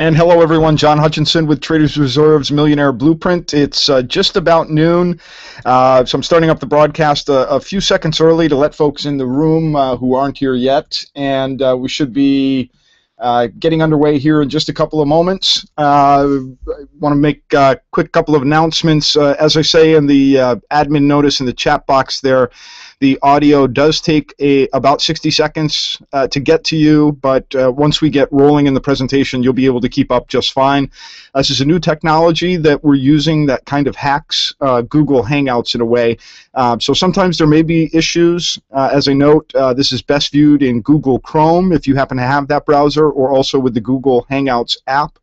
And hello everyone, John Hutchinson with Traders Reserve's Millionaire Blueprint. It's just about noon, so I'm starting up the broadcast a few seconds early to let folks in the room who aren't here yet, and we should be getting underway here in just a couple of moments. I want to make a quick couple of announcements. As I say in the admin notice in the chat box there, the audio does take about 60 seconds to get to you, but once we get rolling in the presentation, you'll be able to keep up just fine. This is a new technology that we're using that kind of hacks Google Hangouts in a way. So sometimes there may be issues. As I note, this is best viewed in Google Chrome if you happen to have that browser, or also with the Google Hangouts app,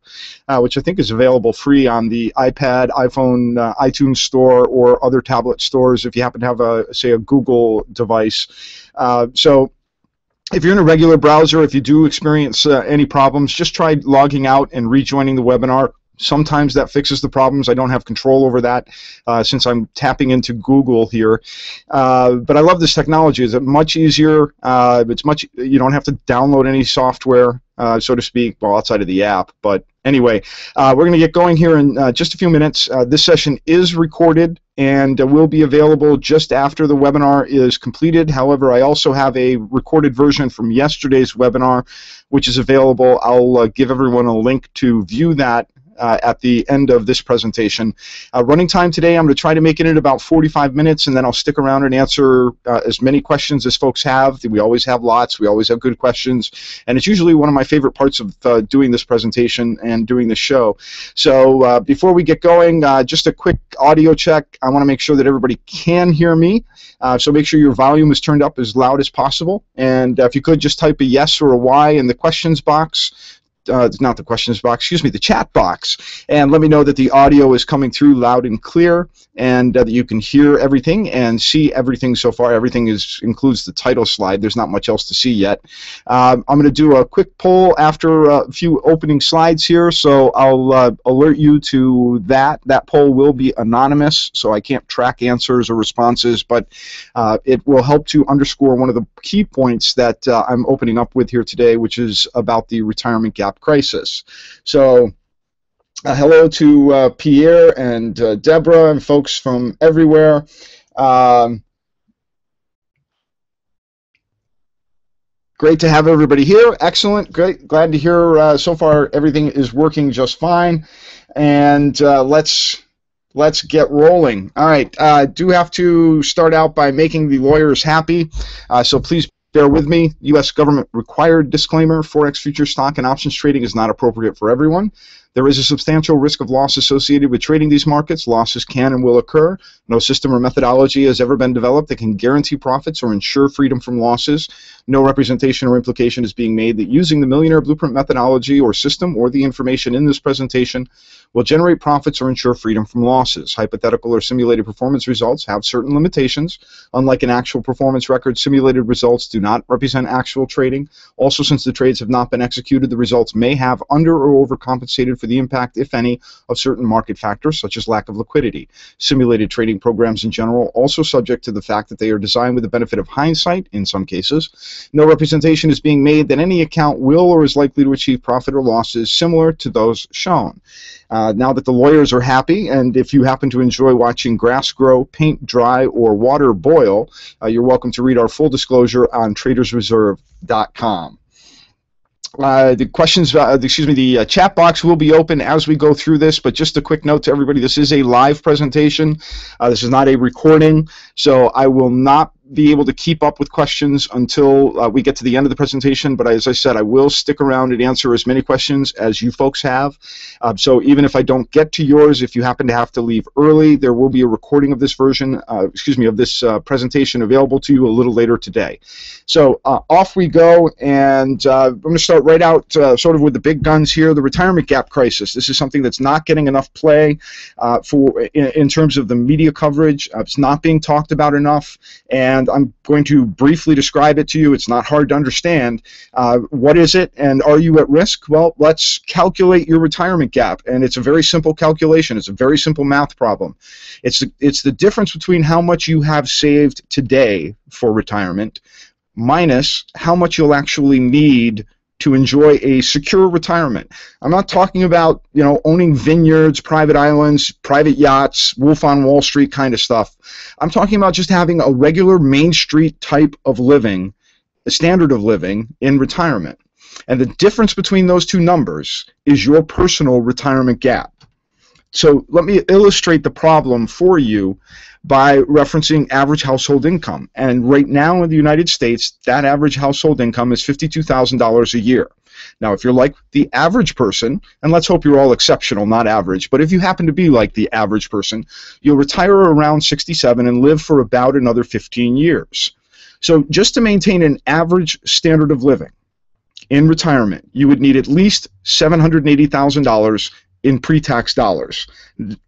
which I think is available free on the iPad, iPhone, iTunes Store, or other tablet stores if you happen to have, say, a Google device. So if you're in a regular browser, if you do experience any problems, just try logging out and rejoining the webinar. Sometimes that fixes the problems. I don't have control over that since I'm tapping into Google here. But I love this technology. It's much easier. You don't have to download any software, so to speak, well, outside of the app. But anyway, we're going to get going here in just a few minutes. This session is recorded and will be available just after the webinar is completed. However, I also have a recorded version from yesterday's webinar, which is available. I'll give everyone a link to view that at the end of this presentation. Running time today, I'm going to try to make it in about 45 minutes, and then I'll stick around and answer as many questions as folks have. We always have lots. We always have good questions, and it's usually one of my favorite parts of doing this presentation and doing the show. So before we get going, just a quick audio check. I want to make sure that everybody can hear me, so make sure your volume is turned up as loud as possible, and if you could just type a yes or a Y in the questions box. Not the questions box, excuse me, the chat box, and let me know that the audio is coming through loud and clear, and that you can hear everything and see everything so far. Everything includes the title slide. There's not much else to see yet. I'm going to do a quick poll after a few opening slides here, so I'll alert you to that. That poll will be anonymous, so I can't track answers or responses, but it will help to underscore one of the key points that I'm opening up with here today, which is about the retirement gap crisis. So hello to Pierre and Deborah and folks from everywhere. Great to have everybody here. Excellent. Great. Glad to hear so far everything is working just fine. And let's get rolling. All right. I do have to start out by making the lawyers happy. So please bear with me. U.S. government required disclaimer: Forex future stock and options trading is not appropriate for everyone. There is a substantial risk of loss associated with trading these markets. Losses can and will occur. No system or methodology has ever been developed that can guarantee profits or ensure freedom from losses. No representation or implication is being made that using the Millionaire Blueprint methodology or system or the information in this presentation will generate profits or ensure freedom from losses. Hypothetical or simulated performance results have certain limitations. Unlike an actual performance record, simulated results do not represent actual trading. Also, since the trades have not been executed, the results may have under or overcompensated for the impact, if any, of certain market factors, such as lack of liquidity. Simulated trading programs in general also subject to the fact that they are designed with the benefit of hindsight in some cases. No representation is being made that any account will or is likely to achieve profit or losses similar to those shown. Now that the lawyers are happy, and if you happen to enjoy watching grass grow, paint dry, or water boil, you're welcome to read our full disclosure on tradersreserve.com. The questions, the chat box will be open as we go through this, but just a quick note to everybody, this is a live presentation. This is not a recording, so I will not be able to keep up with questions until we get to the end of the presentation, but as I said, I will stick around and answer as many questions as you folks have. So even if I don't get to yours, if you happen to have to leave early, there will be a recording of this version, of this presentation available to you a little later today. So off we go, and I'm going to start right out sort of with the big guns here, the retirement gap crisis. This is something that's not getting enough play in terms of the media coverage. It's not being talked about enough, and I'm going to briefly describe it to you. It's not hard to understand. What is it, and are you at risk? Well, let's calculate your retirement gap, and it's a very simple calculation. It's a very simple math problem. It's the difference between how much you have saved today for retirement minus how much you'll actually need to enjoy a secure retirement. I'm not talking about, owning vineyards, private islands, private yachts, Wolf on Wall Street kind of stuff. I'm talking about just having a regular Main Street type of living, a standard of living in retirement. And the difference between those two numbers is your personal retirement gap. So let me illustrate the problem for you by referencing average household income. And right now in the United States, that average household income is $52,000 a year. Now, if you're like the average person, and let's hope you're all exceptional, not average, but if you happen to be like the average person, you'll retire around 67 and live for about another 15 years. So just to maintain an average standard of living in retirement, you would need at least $780,000 in pre-tax dollars.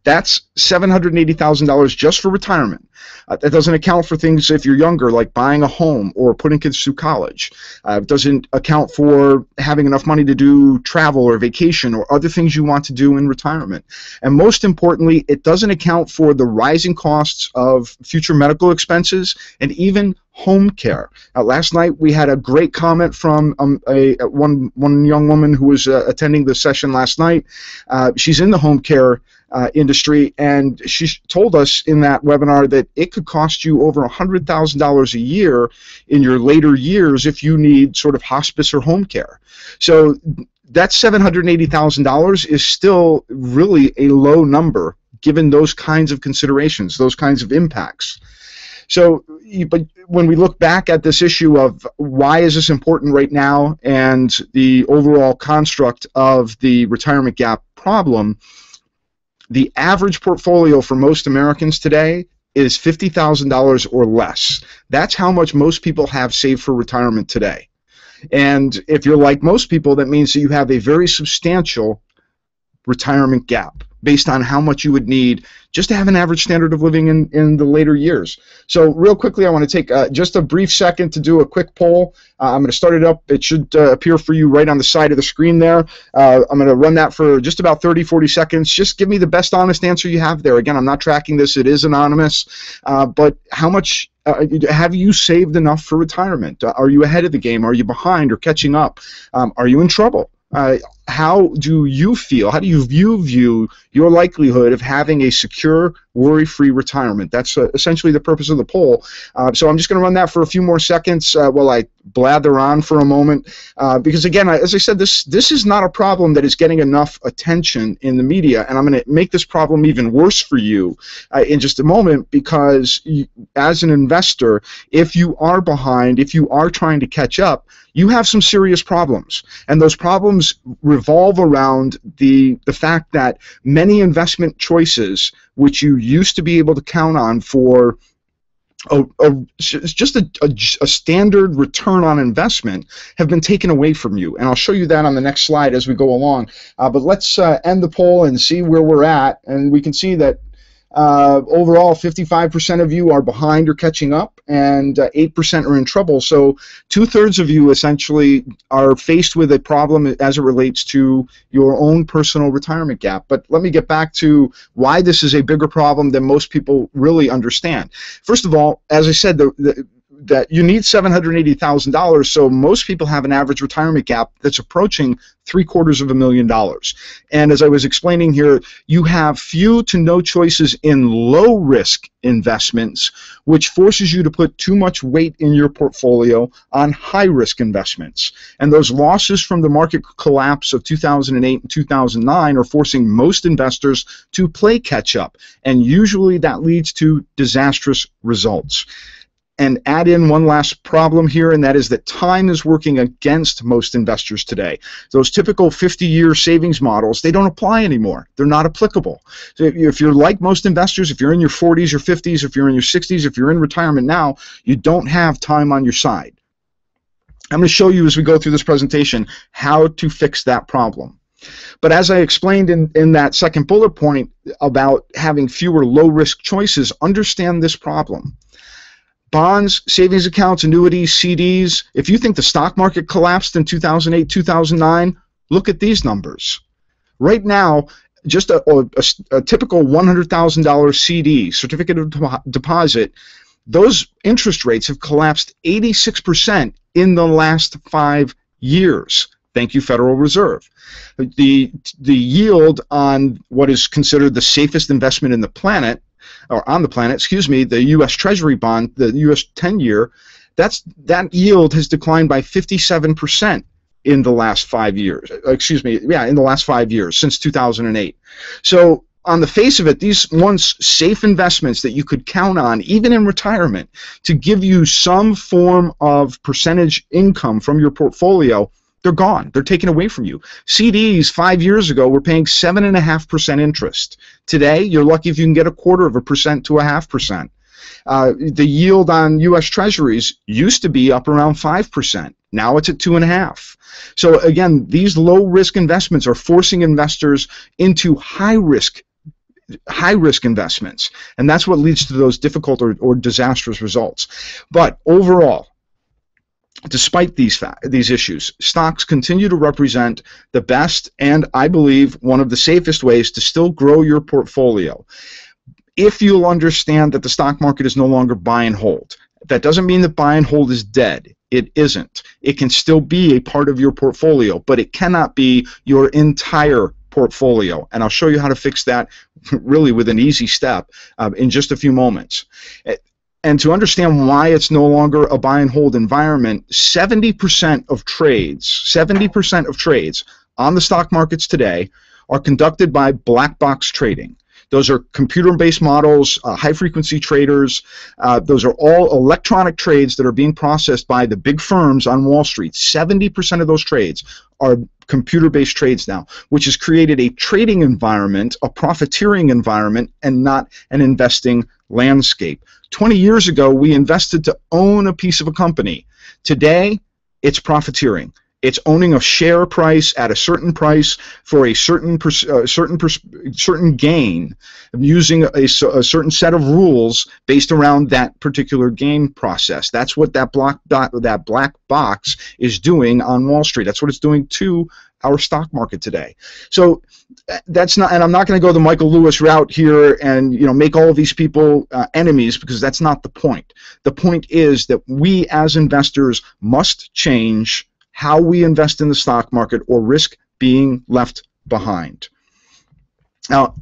That's $780,000 just for retirement. That doesn't account for things if you're younger, like buying a home or putting kids through college. It doesn't account for having enough money to do travel or vacation or other things you want to do in retirement. And most importantly, it doesn't account for the rising costs of future medical expenses and even home care. Last night we had a great comment from one young woman who was attending the session last night. She's in the home care industry, and she told us in that webinar that it could cost you over $100,000 a year in your later years if you need sort of hospice or home care. So that $780,000 is still really a low number given those kinds of considerations, those kinds of impacts. So, but when we look back at this issue of why is this important right now and the overall construct of the retirement gap problem, the average portfolio for most Americans today is $50,000 or less. That's how much most people have saved for retirement today. And if you're like most people, that means that you have a very substantial retirement gap based on how much you would need just to have an average standard of living in the later years. So real quickly, I want to take just a brief second to do a quick poll. I'm going to start it up. It should appear for you right on the side of the screen there. I'm going to run that for just about 30-40 seconds. Just give me the best honest answer you have there. Again, I'm not tracking this. It is anonymous. But how much have you saved enough for retirement? Are you ahead of the game? Are you behind or catching up? Are you in trouble? How do you feel? How do you view your likelihood of having a secure, worry-free retirement? That's essentially the purpose of the poll. So I'm just going to run that for a few more seconds while I blather on for a moment. Because again, as I said, this is not a problem that is getting enough attention in the media, and I'm going to make this problem even worse for you in just a moment, because as an investor, if you are behind, if you are trying to catch up, you have some serious problems. And those problems revolve around the fact that many investment choices, which you used to be able to count on for just a standard return on investment, have been taken away from you. And I'll show you that on the next slide as we go along. But let's end the poll and see where we're at. And we can see that overall, 55% of you are behind or catching up, and 8% are in trouble. So 2/3 of you essentially are faced with a problem as it relates to your own personal retirement gap. But let me get back to why this is a bigger problem than most people really understand. First of all, as I said, that you need $780,000, so most people have an average retirement gap that's approaching $750,000. And as I was explaining here, you have few to no choices in low-risk investments, which forces you to put too much weight in your portfolio on high-risk investments. And those losses from the market collapse of 2008 and 2009 are forcing most investors to play catch-up, and usually that leads to disastrous results. And add in one last problem here, and that is that time is working against most investors today. Those typical 50-year savings models, they don't apply anymore. They're not applicable. So if you're like most investors, if you're in your 40s or 50s, if you're in your 60s, if you're in retirement now, you don't have time on your side. I'm going to show you as we go through this presentation how to fix that problem. But as I explained in that second bullet point about having fewer low-risk choices, understand this problem. Bonds, savings accounts, annuities, CDs. If you think the stock market collapsed in 2008, 2009, look at these numbers. Right now, just a typical $100,000 CD, certificate of deposit, those interest rates have collapsed 86% in the last 5 years. Thank you, Federal Reserve. The yield on what is considered the safest investment in the planet, or on the planet, excuse me, the U.S. Treasury bond, the U.S. 10-year, that yield has declined by 57% in the last 5 years. Excuse me, yeah, in the last 5 years, since 2008. So on the face of it, these once safe investments that you could count on, even in retirement, to give you some form of percentage income from your portfolio, they're gone. They're taken away from you. CDs 5 years ago were paying 7.5% interest. Today, you're lucky if you can get 0.25% to 0.5%. The yield on U.S. Treasuries used to be up around 5%. Now it's at 2.5%. So again, these low-risk investments are forcing investors into high-risk investments, and that's what leads to those difficult or disastrous results. But overall, despite these issues, stocks continue to represent the best and, I believe, one of the safest ways to still grow your portfolio. If you'll understand that the stock market is no longer buy and hold. That doesn't mean that buy and hold is dead. It isn't. It can still be a part of your portfolio, but it cannot be your entire portfolio. And I'll show you how to fix that really with an easy step in just a few moments. And to understand why it's no longer a buy and hold environment, 70% of trades on the stock markets today are conducted by black box trading. Those are computer-based models, high-frequency traders. Those are all electronic trades that are being processed by the big firms on Wall Street. 70% of those trades are computer-based trades now, which has created a trading environment, a profiteering environment, and not an investing landscape. 20 years ago, we invested to own a piece of a company. Today, it's profiteering. It's owning a share price at a certain price for a certain gain, using a certain set of rules based around that particular gain process. That's what that black box is doing on Wall Street. That's what it's doing to our stock market today. So that's not, and I'm not going to go the Michael Lewis route here and make all of these people enemies, because that's not the point. The point is that we as investors must change how we invest in the stock market or risk being left behind. Now,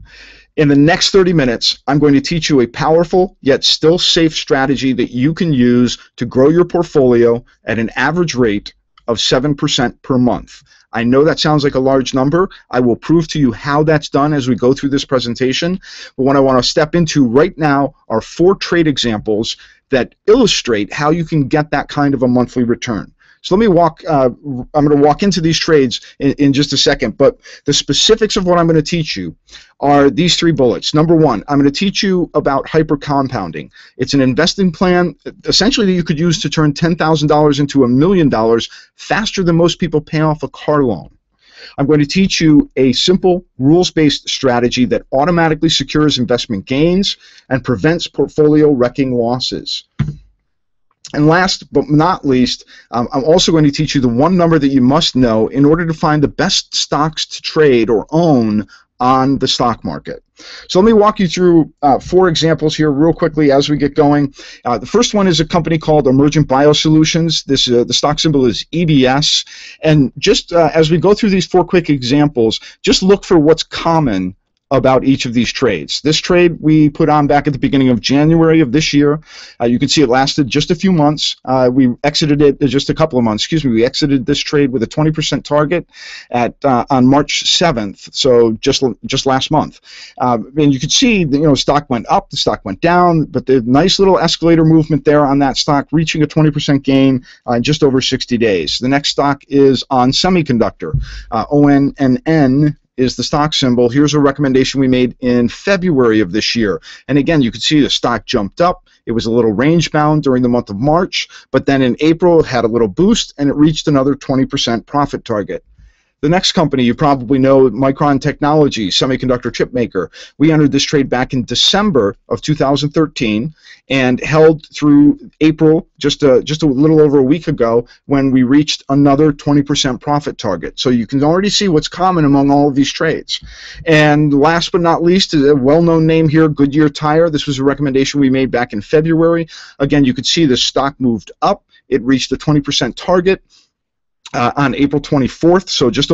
in the next 30 minutes, I'm going to teach you a powerful yet still safe strategy that you can use to grow your portfolio at an average rate of 7% per month. I know that sounds like a large number. I will prove to you how that's done as we go through this presentation. But what I want to step into right now are 4 trade examples that illustrate how you can get that kind of a monthly return. So let me I'm going to walk into these trades in just a second, but the specifics of what I'm going to teach you are these 3 bullets. Number 1, I'm going to teach you about hyper compounding. It's an investing plan essentially that you could use to turn $10,000 into $1 million faster than most people pay off a car loan. I'm going to teach you a simple rules-based strategy that automatically secures investment gains and prevents portfolio wrecking losses. And last but not least, I'm also going to teach you the one number that you must know in order to find the best stocks to trade or own on the stock market. So let me walk you through 4 examples here real quickly as we get going. The first one is a company called Emergent Biosolutions. The stock symbol is EBS. And just as we go through these 4 quick examples, just look for what's common about each of these trades. This trade we put on back at the beginning of January of this year. You can see it lasted just a few months. We exited it just a couple of months. Excuse me. We exited this trade with a 20% target on March 7th, so just last month. And you can see the stock went up, the stock went down, but the nice little escalator movement there on that stock, reaching a 20% gain in just over 60 days. The next stock is on semiconductor, ONNN. Is the stock symbol. Here's a recommendation we made in February of this year. And again, you can see the stock jumped up. It was a little range bound during the month of March, but then in April it had a little boost and it reached another 20% profit target. The next company you probably know, Micron Technology, semiconductor chip maker. We entered this trade back in December of 2013 and held through April, just a little over a week ago, when we reached another 20% profit target. So you can already see what's common among all of these trades. And last but not least, a well-known name here, Goodyear Tire. This was a recommendation we made back in February. Again, you could see the stock moved up. It reached a 20% target. on April 24th, so just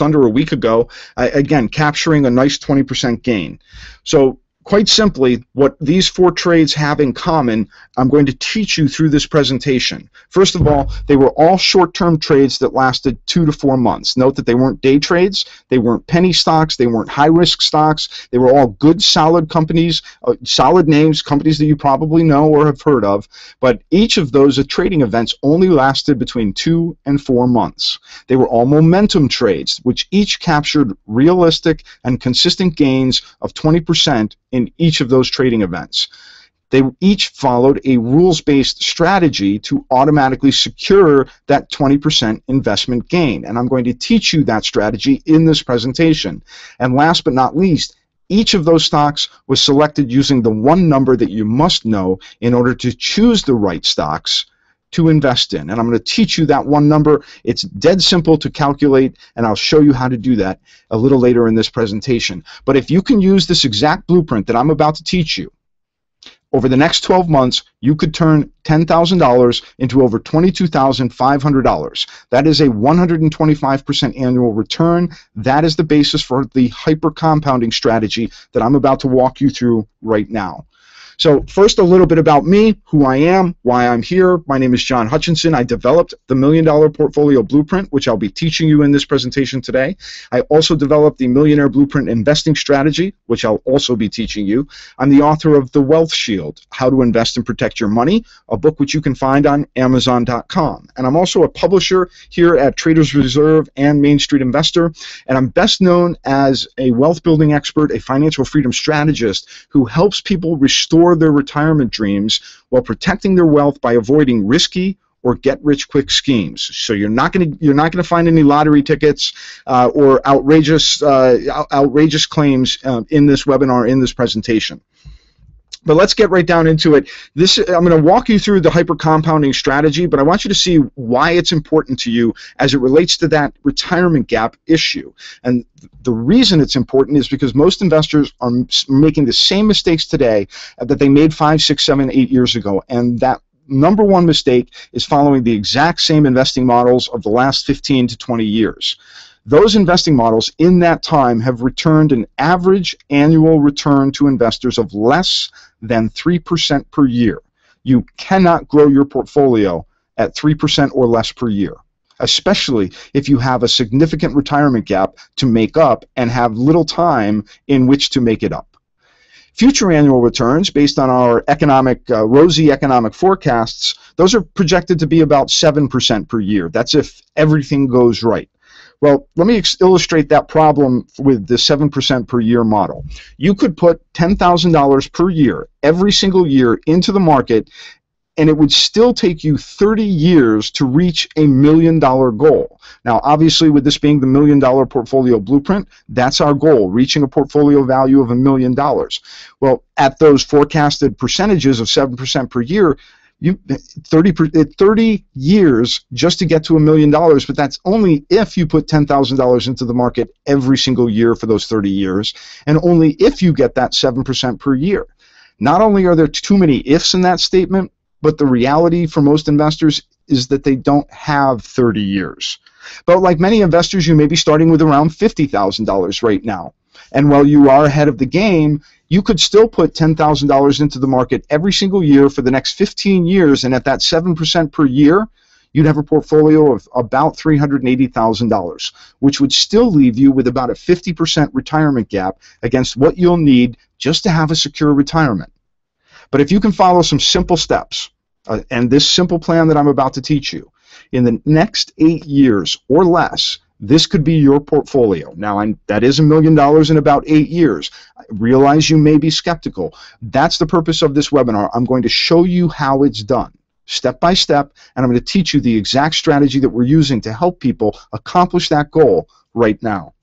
under a week ago, again, capturing a nice 20% gain. So quite simply, what these 4 trades have in common, I'm going to teach you through this presentation. First of all, they were all short-term trades that lasted 2 to 4 months. Note that they weren't day trades, they weren't penny stocks, they weren't high-risk stocks. They were all good, solid companies, solid names, companies that you probably know or have heard of. But each of those trading events only lasted between 2 and 4 months. They were all momentum trades, which each captured realistic and consistent gains of 20% in each of those trading events. They each followed a rules-based strategy to automatically secure that 20% investment gain. And I'm going to teach you that strategy in this presentation. And last but not least, each of those stocks was selected using the one number that you must know in order to choose the right stocks to invest in. And I'm going to teach you that one number. It's dead simple to calculate, and I'll show you how to do that a little later in this presentation. But if you can use this exact blueprint that I'm about to teach you, over the next 12 months, you could turn $10,000 into over $22,500. That is a 125% annual return. That is the basis for the hyper compounding strategy that I'm about to walk you through right now. So first, a little bit about me, who I am, why I'm here. My name is John Hutchinson. I developed the $1 Million Portfolio Blueprint, which I'll be teaching you in this presentation today. I also developed the Millionaire Blueprint Investing Strategy, which I'll also be teaching you. I'm the author of The Wealth Shield, How to Invest and Protect Your Money, a book which you can find on Amazon.com. And I'm also a publisher here at Traders Reserve and Main Street Investor. And I'm best known as a wealth building expert, a financial freedom strategist who helps people restore their retirement dreams while protecting their wealth by avoiding risky or get-rich-quick schemes. So you're not going to find any lottery tickets or outrageous claims in this webinar, in this presentation. But let's get right down into it. I'm going to walk you through the hyper compounding strategy, but I want you to see why it's important to you as it relates to that retirement gap issue. And the reason it's important is because most investors are making the same mistakes today that they made 5, 6, 7, 8 years ago. And that number one mistake is following the exact same investing models of the last 15 to 20 years. Those investing models in that time have returned an average annual return to investors of less than 3% per year. You cannot grow your portfolio at 3% or less per year, especially if you have a significant retirement gap to make up and have little time in which to make it up. Future annual returns, based on our rosy economic forecasts, those are projected to be about 7% per year. That's if everything goes right. Well, let me illustrate that problem with the 7% per year model. You could put $10,000 per year, every single year, into the market, and it would still take you 30 years to reach a $1 million goal. Now, obviously, with this being the $1 Million Portfolio Blueprint, that's our goal, reaching a portfolio value of $1 million. Well, at those forecasted percentages of 7% per year, 30 years just to get to $1 million, but that's only if you put $10,000 into the market every single year for those 30 years, and only if you get that 7% per year. Not only are there too many ifs in that statement, but the reality for most investors is that they don't have 30 years. But like many investors, you may be starting with around $50,000 right now. And while you are ahead of the game, you could still put $10,000 into the market every single year for the next 15 years, and at that 7% per year, you'd have a portfolio of about $380,000, which would still leave you with about a 50% retirement gap against what you'll need just to have a secure retirement. But if you can follow some simple steps, and this simple plan that I'm about to teach you, in the next 8 years or less, this could be your portfolio. Now, that is $1 million in about 8 years. I realize you may be skeptical. That's the purpose of this webinar. I'm going to show you how it's done, step by step, and I'm going to teach you the exact strategy that we're using to help people accomplish that goal right now.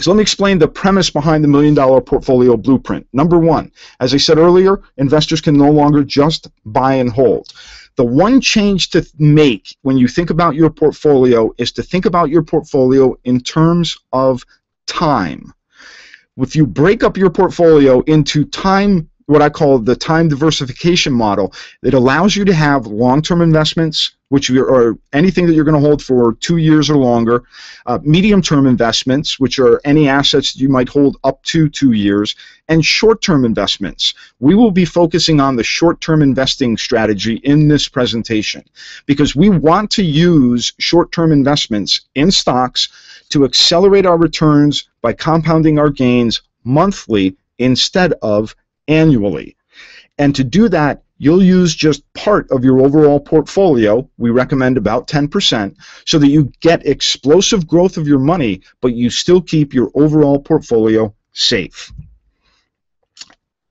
So let me explain the premise behind the $1 Million Portfolio Blueprint. Number one, as I said earlier, investors can no longer just buy and hold. The one change to make when you think about your portfolio is to think about your portfolio in terms of time. If you break up your portfolio into time what I call the time diversification model. It allows you to have long-term investments, which are anything that you're going to hold for 2 years or longer, medium-term investments, which are any assets you might hold up to 2 years, and short-term investments. We will be focusing on the short-term investing strategy in this presentation because we want to use short-term investments in stocks to accelerate our returns by compounding our gains monthly instead of annually. And to do that, you'll use just part of your overall portfolio. We recommend about 10%, so that you get explosive growth of your money, but you still keep your overall portfolio safe.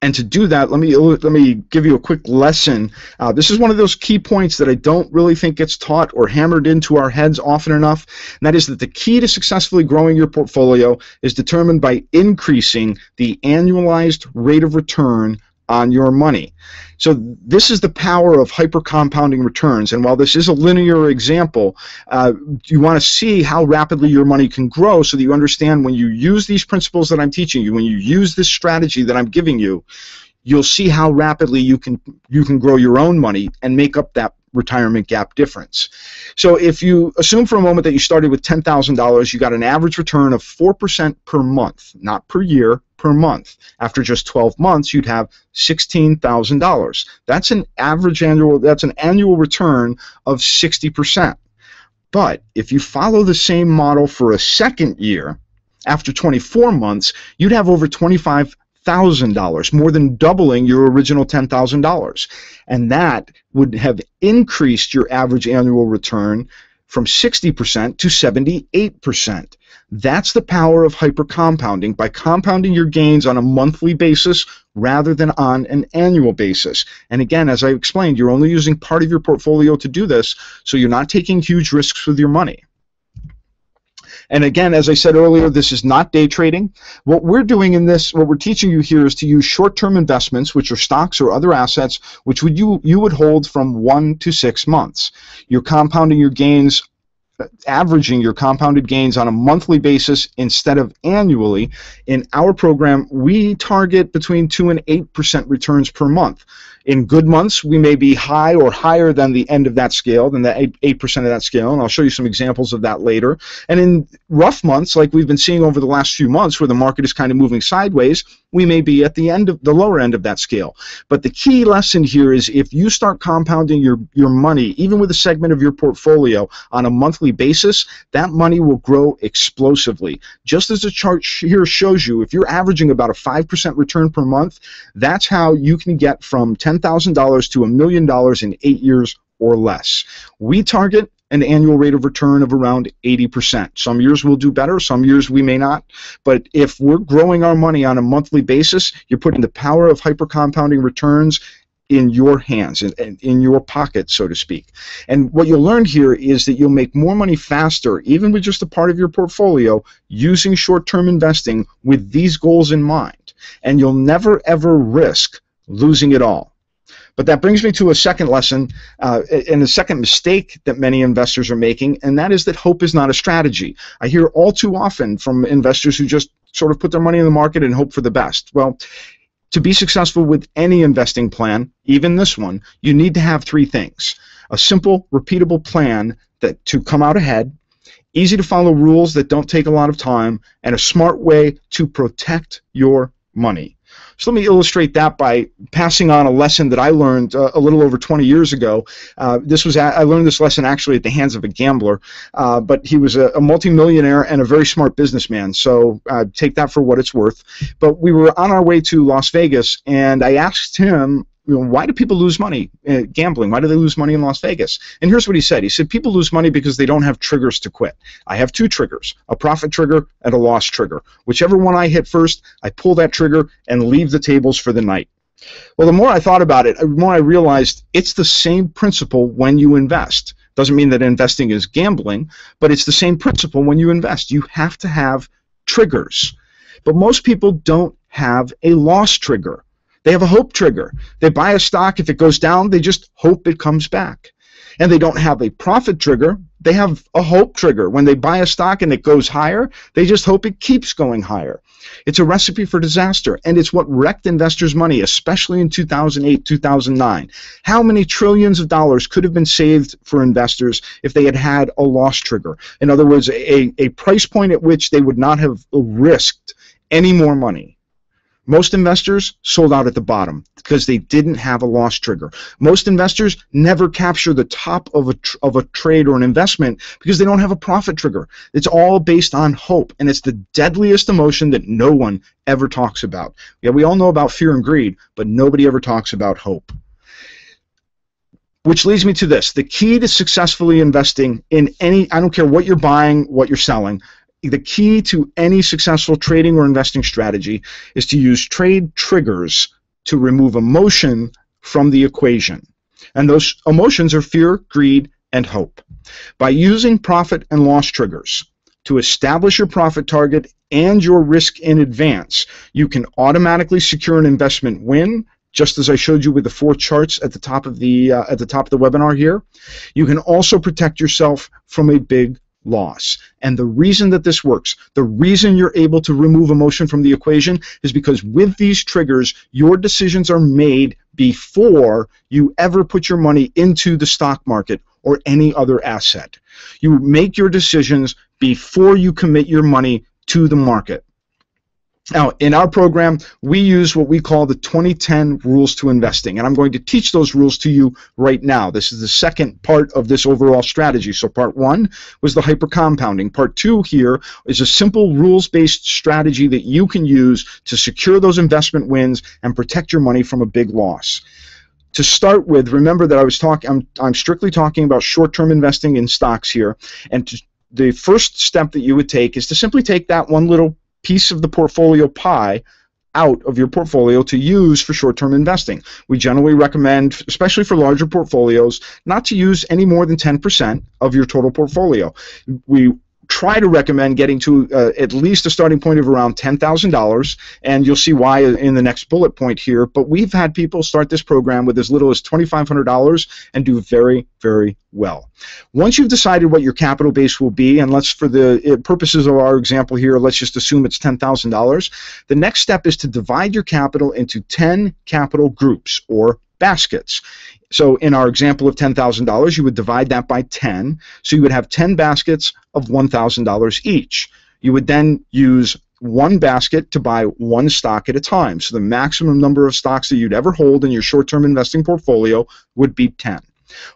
And to do that, let me give you a quick lesson. This is one of those key points that I don't really think gets taught or hammered into our heads often enough, and that is that the key to successfully growing your portfolio is determined by increasing the annualized rate of return on your money. So this is the power of hyper-compounding returns, and while this is a linear example, you want to see how rapidly your money can grow so that you understand when you use these principles that I'm teaching you, when you use this strategy that I'm giving you, you'll see how rapidly you can grow your own money and make up that retirement gap difference. So if you assume for a moment that you started with $10,000, you got an average return of 4% per month, not per year, per month. After just 12 months, you'd have $16,000. That's an annual return of 60%. But if you follow the same model for a second year, after 24 months, you'd have over $25,000, more than doubling your original $10,000. And that would have increased your average annual return from 60% to 78%. That's the power of hyper-compounding, by compounding your gains on a monthly basis rather than on an annual basis. And again, as I explained, you're only using part of your portfolio to do this, so you're not taking huge risks with your money. And again, as I said earlier, this is not day trading. What we're doing in this, what we're teaching you here, is to use short-term investments, which are stocks or other assets, which you would hold from 1 to 6 months. You're compounding your gains, averaging your compounded gains on a monthly basis instead of annually. In our program, we target between 2 and 8% returns per month. In good months, we may be high or higher than the end of that scale, than the 8% of that scale, and I'll show you some examples of that later. And in rough months, like we've been seeing over the last few months, where the market is kind of moving sideways, we may be at the end of the lower end of that scale. But the key lesson here is if you start compounding your money, even with a segment of your portfolio, on a monthly basis, that money will grow explosively. Just as the chart here shows you, if you're averaging about a 5% return per month, that's how you can get from $10,000 to $1 million in 8 years or less. We target an annual rate of return of around 80%. Some years we'll do better, some years we may not. But if we're growing our money on a monthly basis, you're putting the power of hyper-compounding returns in your hands, in your pocket, so to speak. And what you'll learn here is that you'll make more money faster, even with just a part of your portfolio, using short-term investing with these goals in mind. And you'll never, ever risk losing it all. But that brings me to a second lesson and a second mistake that many investors are making, and that is that hope is not a strategy. I hear all too often from investors who just sort of put their money in the market and hope for the best. Well, to be successful with any investing plan, even this one, you need to have 3 things. A simple, repeatable plan to come out ahead, easy to follow rules that don't take a lot of time, and a smart way to protect your money. So let me illustrate that by passing on a lesson that I learned a little over 20 years ago. I learned this lesson actually at the hands of a gambler, but he was a multimillionaire and a very smart businessman, so take that for what it's worth. But we were on our way to Las Vegas, and I asked him, why do people lose money gambling? Why do they lose money in Las Vegas? And here's what he said. He said, people lose money because they don't have triggers to quit. I have 2 triggers, a profit trigger and a loss trigger. Whichever one I hit first, I pull that trigger and leave the tables for the night. Well, the more I thought about it, the more I realized it's the same principle when you invest. Doesn't mean that investing is gambling, but it's the same principle when you invest. You have to have triggers. But most people don't have a loss trigger. They have a hope trigger. They buy a stock. If it goes down, they just hope it comes back. and they don't have a profit trigger, they have a hope trigger. When they buy a stock and it goes higher, they just hope it keeps going higher. It's a recipe for disaster, and it's what wrecked investors' money, especially in 2008, 2009. How many trillions of dollars could have been saved for investors if they had had a loss trigger? In other words, a price point at which they would not have risked any more money. Most investors sold out at the bottom because they didn't have a loss trigger. Most investors never capture the top of a trade or an investment because they don't have a profit trigger. It's all based on hope, and it's the deadliest emotion that no one ever talks about. Yeah, we all know about fear and greed, but nobody ever talks about hope. Which leads me to this. The key to successfully investing in any, I don't care what you're buying, what you're selling, the key to any successful trading or investing strategy is to use trade triggers to remove emotion from the equation. And those emotions are fear, greed, and hope. By using profit and loss triggers to establish your profit target and your risk in advance, you can automatically secure an investment win, just as I showed you with the 4 charts at the top of the webinar here. You can also protect yourself from a big loss. And the reason that this works, the reason you're able to remove emotion from the equation, is because with these triggers, your decisions are made before you ever put your money into the stock market or any other asset. You make your decisions before you commit your money to the market. Now, in our program, we use what we call the 2010 rules to investing, and I'm going to teach those rules to you right now. This is the second part of this overall strategy. So part 1 was the hyper-compounding. Part 2 here is a simple rules-based strategy that you can use to secure those investment wins and protect your money from a big loss. To start with, remember that I'm strictly talking about short-term investing in stocks here, and the first step that you would take is to simply take that one little piece of the portfolio pie out of your portfolio to use for short-term investing. We generally recommend, especially for larger portfolios, not to use any more than 10% of your total portfolio. We try to recommend getting to at least a starting point of around $10,000, and you'll see why in the next bullet point here. But we've had people start this program with as little as $2,500 and do very, very well. Once you've decided what your capital base will be, and let's, for the purposes of our example here, let's just assume it's $10,000, the next step is to divide your capital into 10 capital groups or baskets. So in our example of $10,000, you would divide that by 10. So you would have 10 baskets of $1,000 each. You would then use one basket to buy one stock at a time. So the maximum number of stocks that you'd ever hold in your short-term investing portfolio would be 10.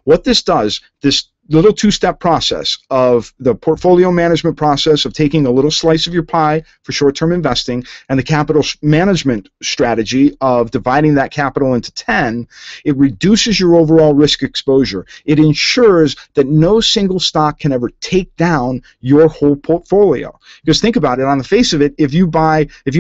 What this does, this little 2-step process of the portfolio management process of taking a little slice of your pie for short-term investing and the capital management strategy of dividing that capital into 10, it reduces your overall risk exposure. It ensures that no single stock can ever take down your whole portfolio. Because think about it, on the face of it, if you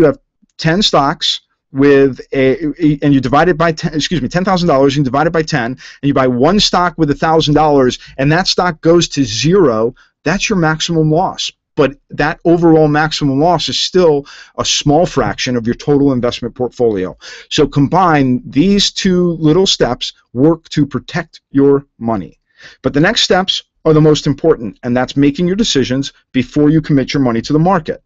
have 10 stocks and you divide it by $10,000, you divide it by 10, and you buy one stock with $1,000, and that stock goes to 0, that's your maximum loss. But that overall maximum loss is still a small fraction of your total investment portfolio. So combine these 2 little steps, work to protect your money. But the next steps are the most important, and that's making your decisions before you commit your money to the market.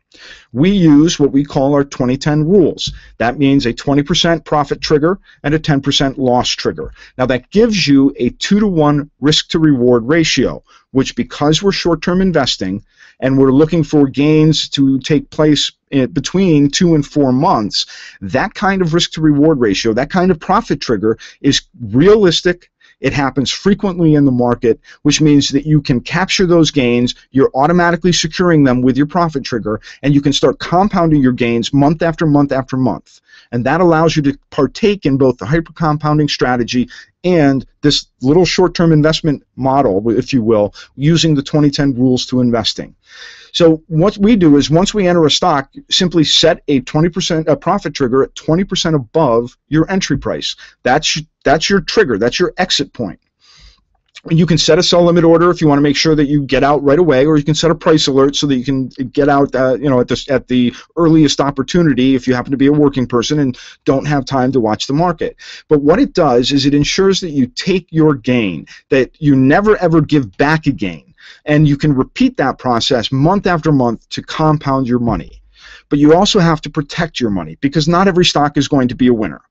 We use what we call our 2010 rules. That means a 20% profit trigger and a 10% loss trigger. Now that gives you a 2-to-1 risk to reward ratio, which, because we're short-term investing and we're looking for gains to take place between 2 and 4 months, that kind of risk to reward ratio, that kind of profit trigger is realistic. It happens frequently in the market, which means that you can capture those gains, you're automatically securing them with your profit trigger, and you can start compounding your gains month after month after month. And that allows you to partake in both the hyper-compounding strategy and this little short-term investment model, if you will, using the 2010 rules to investing. So what we do is, once we enter a stock, simply set a 20% profit trigger at 20% above your entry price. That's your trigger. That's your exit point. You can set a sell limit order if you want to make sure that you get out right away, or you can set a price alert so that you can get out, at the earliest opportunity if you happen to be a working person and don't have time to watch the market. But what it does is it ensures that you take your gain, that you never ever give back a gain, and you can repeat that process month after month to compound your money. But you also have to protect your money, because not every stock is going to be a winner.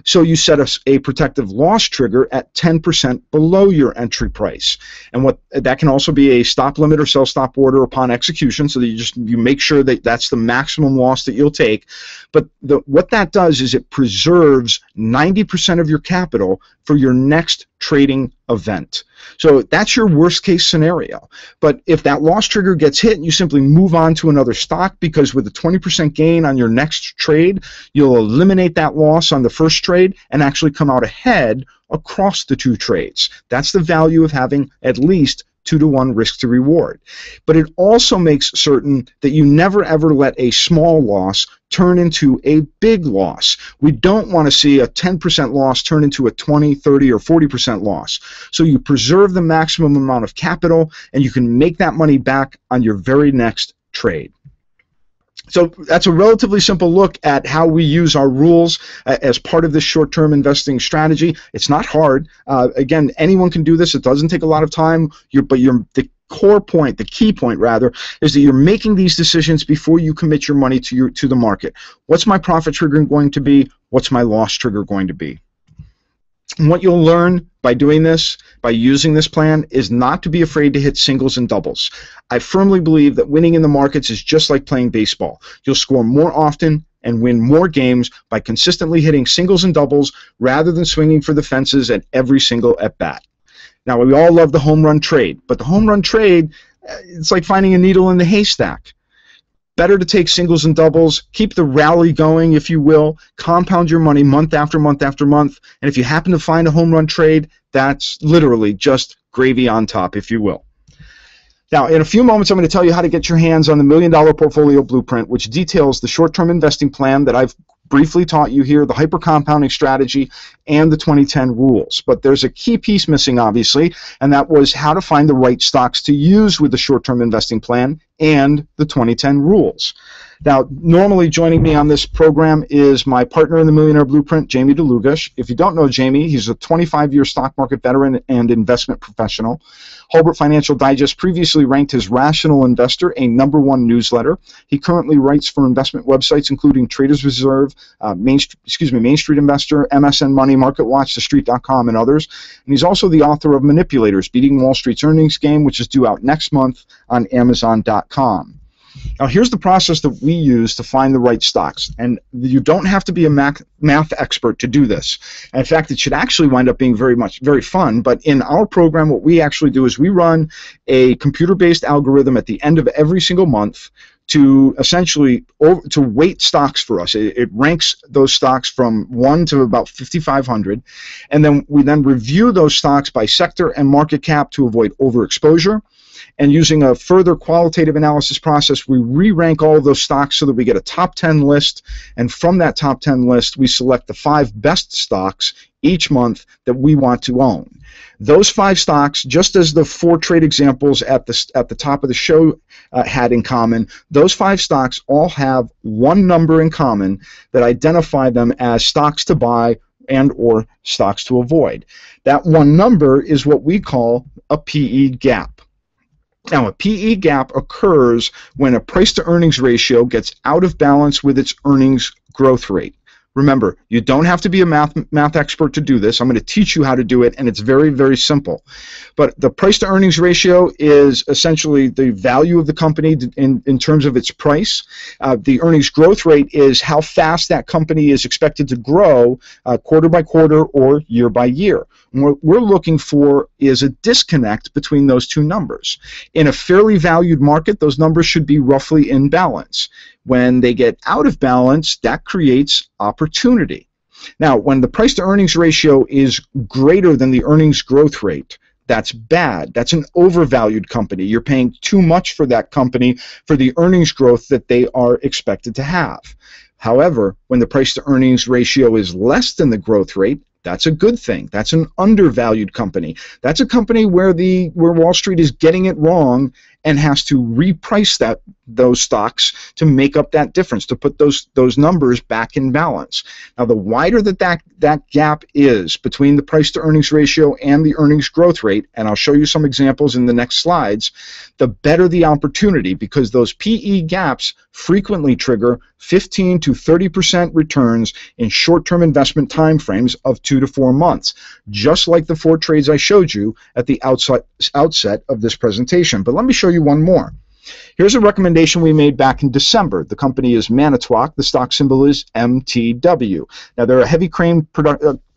So you set a protective loss trigger at 10% below your entry price. And what that can also be a stop limit or sell stop order upon execution, so that you make sure that that's the maximum loss that you'll take. But what that does is it preserves 90% of your capital for your next trading event. So that's your worst case scenario. But if that loss trigger gets hit, you simply move on to another stock, because with a 20% gain on your next trade, you'll eliminate that loss on the first trade and actually come out ahead across the two trades. That's the value of having at least 2-to-1 risk to reward. But it also makes certain that you never ever let a small loss turn into a big loss. We don't want to see a 10% loss turn into a 20, 30, or 40% loss. So you preserve the maximum amount of capital, and you can make that money back on your very next trade. So that's a relatively simple look at how we use our rules as part of this short-term investing strategy. It's not hard. Again, anyone can do this. It doesn't take a lot of time. The core point, the key point rather, is that you're making these decisions before you commit your money to the market. What's my profit trigger going to be? What's my loss trigger going to be? And what you'll learn by doing this, by using this plan, is not to be afraid to hit singles and doubles. I firmly believe that winning in the markets is just like playing baseball. You'll score more often and win more games by consistently hitting singles and doubles rather than swinging for the fences at every single at-bat. Now, we all love the home run trade, but the home run trade, it's like finding a needle in the haystack. Better to take singles and doubles, keep the rally going, if you will, compound your money month after month after month, and if you happen to find a home run trade, that's literally just gravy on top, if you will. Now, in a few moments, I'm going to tell you how to get your hands on the $1 Million Portfolio Blueprint, which details the short-term investing plan that I've briefly taught you here, the hyper-compounding strategy, and the 2010 rules. But there's a key piece missing, obviously, and that was how to find the right stocks to use with the short-term investing plan and the 2010 rules. Now, normally joining me on this program is my partner in the Millionaire Blueprint, Jamie DeLugas. If you don't know Jamie, he's a 25-year stock market veteran and investment professional. Hulbert Financial Digest previously ranked his Rational Investor a #1 newsletter. He currently writes for investment websites including Traders Reserve, Main Street Investor, MSN Money, MarketWatch, TheStreet.com, and others. And he's also the author of Manipulators, Beating Wall Street's Earnings Game, which is due out next month on Amazon.com. Now, here's the process that we use to find the right stocks. And you don't have to be a math expert to do this. And in fact, it should actually wind up being very fun. But in our program, what we actually do is we run a computer-based algorithm at the end of every single month to essentially to weight stocks for us. It ranks those stocks from 1 to about 5,500, and then we review those stocks by sector and market cap to avoid overexposure. And using a further qualitative analysis process, we re-rank all of those stocks so that we get a top 10 list, and from that top 10 list, we select the 5 best stocks each month that we want to own. Those 5 stocks, just as the 4 trade examples at the top of the show had in common, those 5 stocks all have one number in common that identify them as stocks to buy and or stocks to avoid. That one number is what we call a PE gap. Now, a PE gap occurs when a price-to-earnings ratio gets out of balance with its earnings growth rate. Remember, you don't have to be a math expert to do this. I'm going to teach you how to do it, and it's very, very simple. But the price-to-earnings ratio is essentially the value of the company in terms of its price. The earnings growth rate is how fast that company is expected to grow quarter by quarter or year by year. And what we're looking for is a disconnect between those two numbers. In a fairly valued market, those numbers should be roughly in balance. When they get out of balance, that creates opportunity. Now, when the price-to-earnings ratio is greater than the earnings growth rate, that's bad. That's an overvalued company. You're paying too much for that company for the earnings growth that they are expected to have. However, when the price-to-earnings ratio is less than the growth rate, That's a good thing. That's an undervalued company. That's a company where Wall Street is getting it wrong and has to reprice those stocks to make up that difference, to put those numbers back in balance. Now, the wider that gap is between the price to earnings ratio and the earnings growth rate, and I'll show you some examples in the next slides, the better the opportunity, because those PE gaps frequently trigger 15 to 30% returns in short-term investment timeframes of 2 to 4 months, just like the 4 trades I showed you at the outset of this presentation. But let me show you one more. Here's a recommendation we made back in December. The company is Manitowoc. The stock symbol is MTW. Now, they're a heavy crane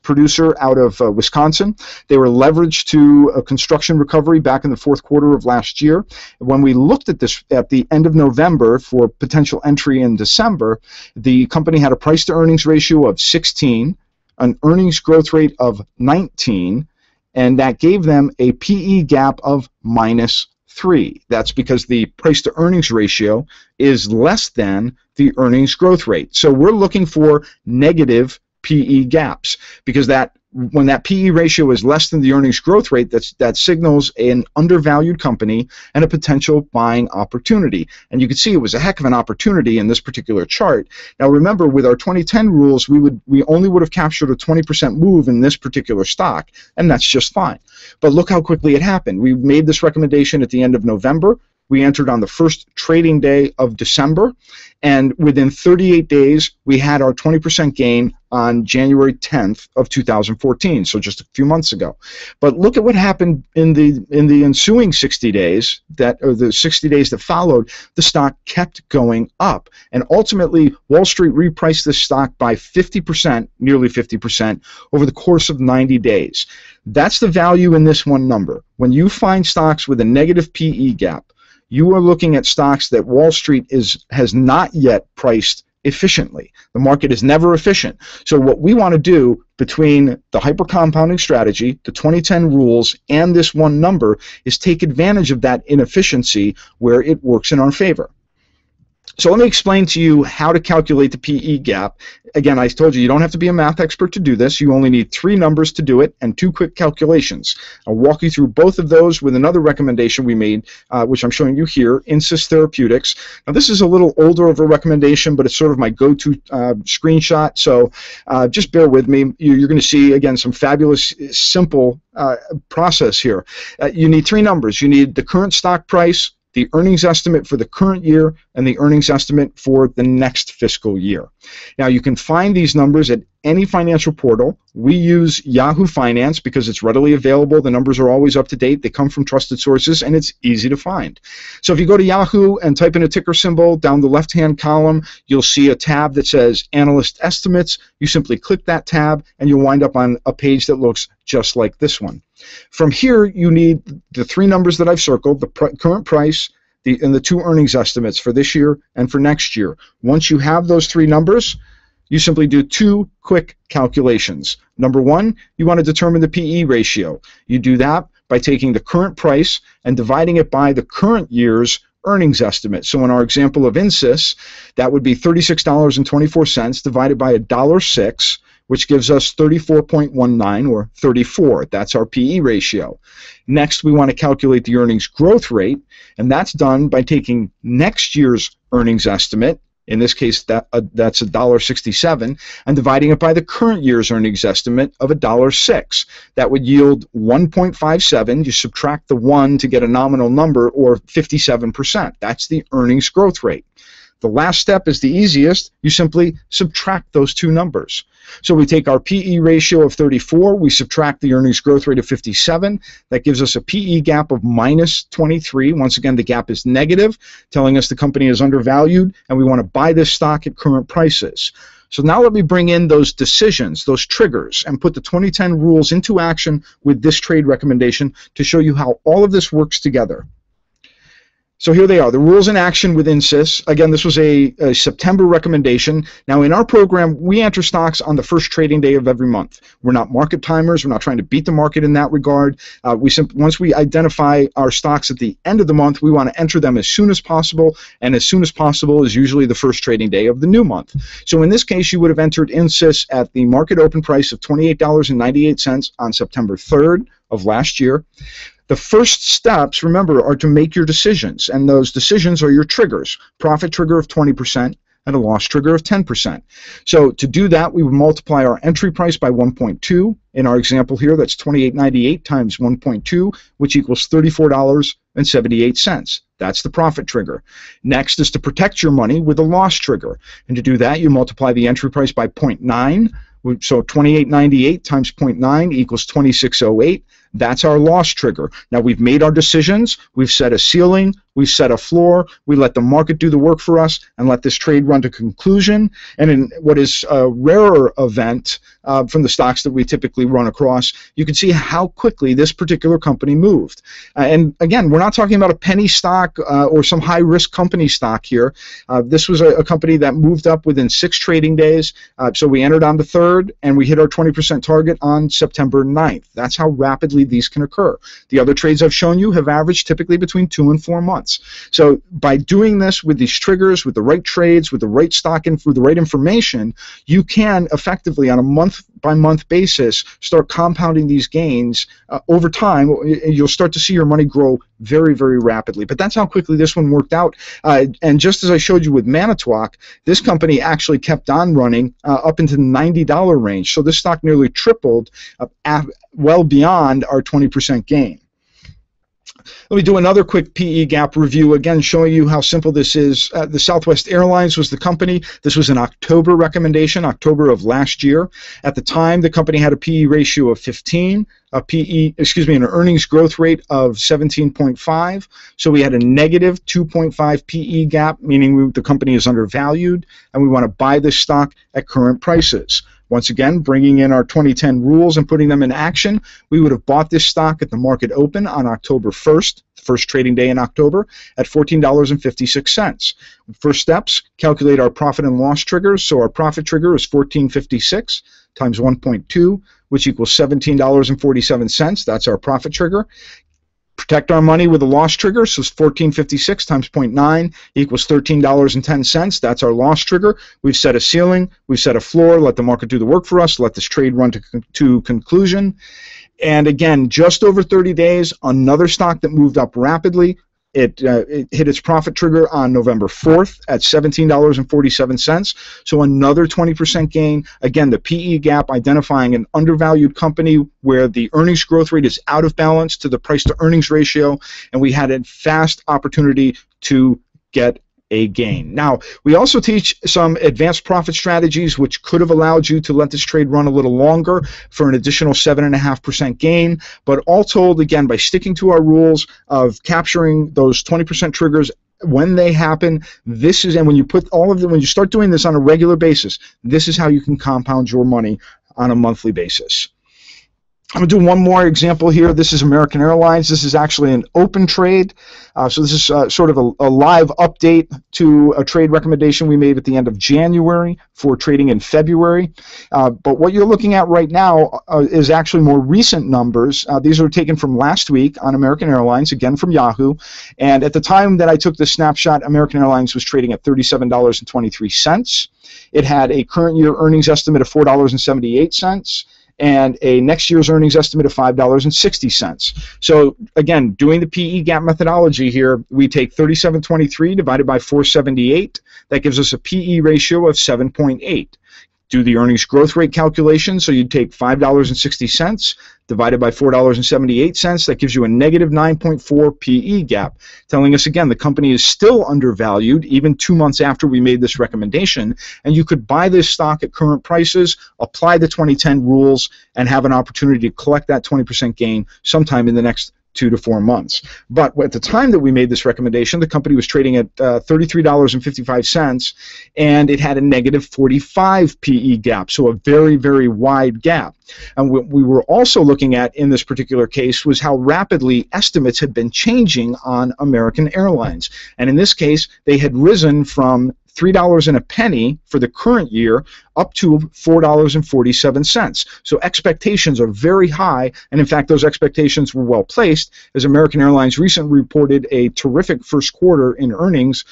producer out of Wisconsin. They were leveraged to a construction recovery back in the fourth quarter of last year. When we looked at this at the end of November for potential entry in December, the company had a price to earnings ratio of 16, an earnings growth rate of 19, and that gave them a PE gap of -3. That's because the price to earnings ratio is less than the earnings growth rate. So we're looking for negative PE gaps, because when that PE ratio is less than the earnings growth rate, that signals an undervalued company and a potential buying opportunity. And you can see it was a heck of an opportunity in this particular chart. Now remember, with our 2010 rules, we only would have captured a 20% move in this particular stock, and that's just fine. But look how quickly it happened. We made this recommendation at the end of November. We entered on the first trading day of December, and within 38 days, we had our 20% gain on January 10th of 2014, so just a few months ago. But look at what happened in the ensuing 60 days, or the 60 days that followed. The stock kept going up, and ultimately, Wall Street repriced this stock by 50%, nearly 50%, over the course of 90 days. That's the value in this one number. When you find stocks with a negative PE gap, you are looking at stocks that Wall Street has not yet priced efficiently. The market is never efficient. So what we want to do between the hyper-compounding strategy, the 2010 rules, and this one number is take advantage of that inefficiency where it works in our favor. So let me explain to you how to calculate the PE gap. Again, I told you don't have to be a math expert to do this. You only need 3 numbers to do it and 2 quick calculations. I'll walk you through both of those with another recommendation we made, which I'm showing you here, Insys Therapeutics. Now, this is a little older of a recommendation, but it's sort of my go-to screenshot, so just bear with me. You're going to see, again, some fabulous, simple process here. You need 3 numbers. You need the current stock price, the earnings estimate for the current year, and the earnings estimate for the next fiscal year. Now, you can find these numbers at any financial portal. We use Yahoo Finance because it's readily available. The numbers are always up to date. They come from trusted sources, and it's easy to find. So if you go to Yahoo and type in a ticker symbol, down the left-hand column, you'll see a tab that says Analyst Estimates. You simply click that tab, and you'll wind up on a page that looks just like this one. From here, you need the 3 numbers that I've circled, the current price, and the 2 earnings estimates for this year and for next year. Once you have those 3 numbers, you simply do 2 quick calculations. Number 1, you want to determine the PE ratio. You do that by taking the current price and dividing it by the current year's earnings estimate. So in our example of Insys, that would be $36.24 divided by $1.06, which gives us 34.19, or 34. That's our PE ratio. Next, we want to calculate the earnings growth rate, and that's done by taking next year's earnings estimate, in this case that's $1.67, and dividing it by the current year's earnings estimate of $1.06. That would yield 1.57. You subtract the 1 to get a nominal number, or 57%. That's the earnings growth rate. The last step is the easiest. You simply subtract those 2 numbers. So we take our PE ratio of 34, we subtract the earnings growth rate of 57. That gives us a PE gap of -23. Once again, the gap is negative, telling us the company is undervalued, and we want to buy this stock at current prices. So now let me bring in those decisions, those triggers, and put the 2010 rules into action with this trade recommendation to show you how all of this works together. So here they are, the rules in action with INSYS. Again, this was a September recommendation. Now, in our program, we enter stocks on the first trading day of every month. We're not market timers. We're not trying to beat the market in that regard. Once we identify our stocks at the end of the month, we want to enter them as soon as possible, and as soon as possible is usually the first trading day of the new month. So in this case, you would have entered INSYS at the market open price of $28.98 on September 3rd of last year. The first steps, remember, are to make your decisions, and those decisions are your triggers. Profit trigger of 20% and a loss trigger of 10%. So to do that, we would multiply our entry price by 1.2. In our example here, that's $28.98 times 1.2, which equals $34.78. That's the profit trigger. Next is to protect your money with a loss trigger. And to do that, you multiply the entry price by 0.9. So $28.98 times 0.9 equals $26.08. That's our loss trigger. Now, we've made our decisions. We've set a ceiling. We've set a floor. We let the market do the work for us and let this trade run to conclusion. And in what is a rarer event from the stocks that we typically run across, you can see how quickly this particular company moved. And again, we're not talking about a penny stock or some high-risk company stock here. This was a company that moved up within 6 trading days. So we entered on the 3rd, and we hit our 20% target on September 9th. That's how rapidly these can occur. The other trades I've shown you have averaged typically between 2 and 4 months. So by doing this with these triggers, with the right trades, with the right stock and with the right information, you can effectively on a month-by-month basis start compounding these gains over time. You'll start to see your money grow very, very rapidly. But that's how quickly this one worked out. And just as I showed you with Manitowoc, this company actually kept on running up into the $90 range. So this stock nearly tripled well beyond our 20% gain. Let me do another quick PE gap review, again showing you how simple this is. The Southwest Airlines was the company. This was an October recommendation, October of last year. At the time, the company had a PE ratio of 15, an earnings growth rate of 17.5. So we had a negative 2.5 PE gap, meaning the company is undervalued, and we want to buy this stock at current prices. Once again, bringing in our 2010 rules and putting them in action, we would have bought this stock at the market open on October 1st, the first trading day in October, at $14.56. First steps, calculate our profit and loss triggers. So our profit trigger is $14.56 times 1.2, which equals $17.47. That's our profit trigger. Protect our money with a loss trigger, so it's $14.56 times 0.9 equals $13.10. That's our loss trigger. We've set a ceiling, we've set a floor, let the market do the work for us, let this trade run to conclusion. And again, just over 30 days, another stock that moved up rapidly. It hit its profit trigger on November 4th at $17.47, so another 20% gain. Again, the PE gap identifying an undervalued company where the earnings growth rate is out of balance to the price-to-earnings ratio, and we had a fast opportunity to get a gain. Now, we also teach some advanced profit strategies which could have allowed you to let this trade run a little longer for an additional 7.5% gain, but all told, again, by sticking to our rules of capturing those 20% triggers when they happen, this is, and when you put all of them, when you start doing this on a regular basis, this is how you can compound your money on a monthly basis. I'm going to do one more example here. This is American Airlines. This is actually an open trade. So this is sort of a live update to a trade recommendation we made at the end of January for trading in February. But what you're looking at right now is actually more recent numbers. These are taken from last week on American Airlines, again from Yahoo. And at the time that I took this snapshot, American Airlines was trading at $37.23. It had a current year earnings estimate of $4.78. and a next year's earnings estimate of $5.60. So again, doing the PE gap methodology here, we take 37.23 divided by 478. That gives us a PE ratio of 7.8. Do the earnings growth rate calculation, so you'd take $5.60 divided by $4.78. That gives you a negative 9.4 PE gap, telling us again the company is still undervalued even 2 months after we made this recommendation, and you could buy this stock at current prices, apply the 2010 rules, and have an opportunity to collect that 20% gain sometime in the next 2 to 4 months. But at the time that we made this recommendation, the company was trading at $33.55, and it had a negative 45 PE gap, so a very, very wide gap. And what we were also looking at in this particular case was how rapidly estimates had been changing on American Airlines. And in this case, they had risen from $3.01 for the current year up to $4.47. So expectations are very high, and in fact those expectations were well placed, as American Airlines recently reported a terrific first quarter in earnings,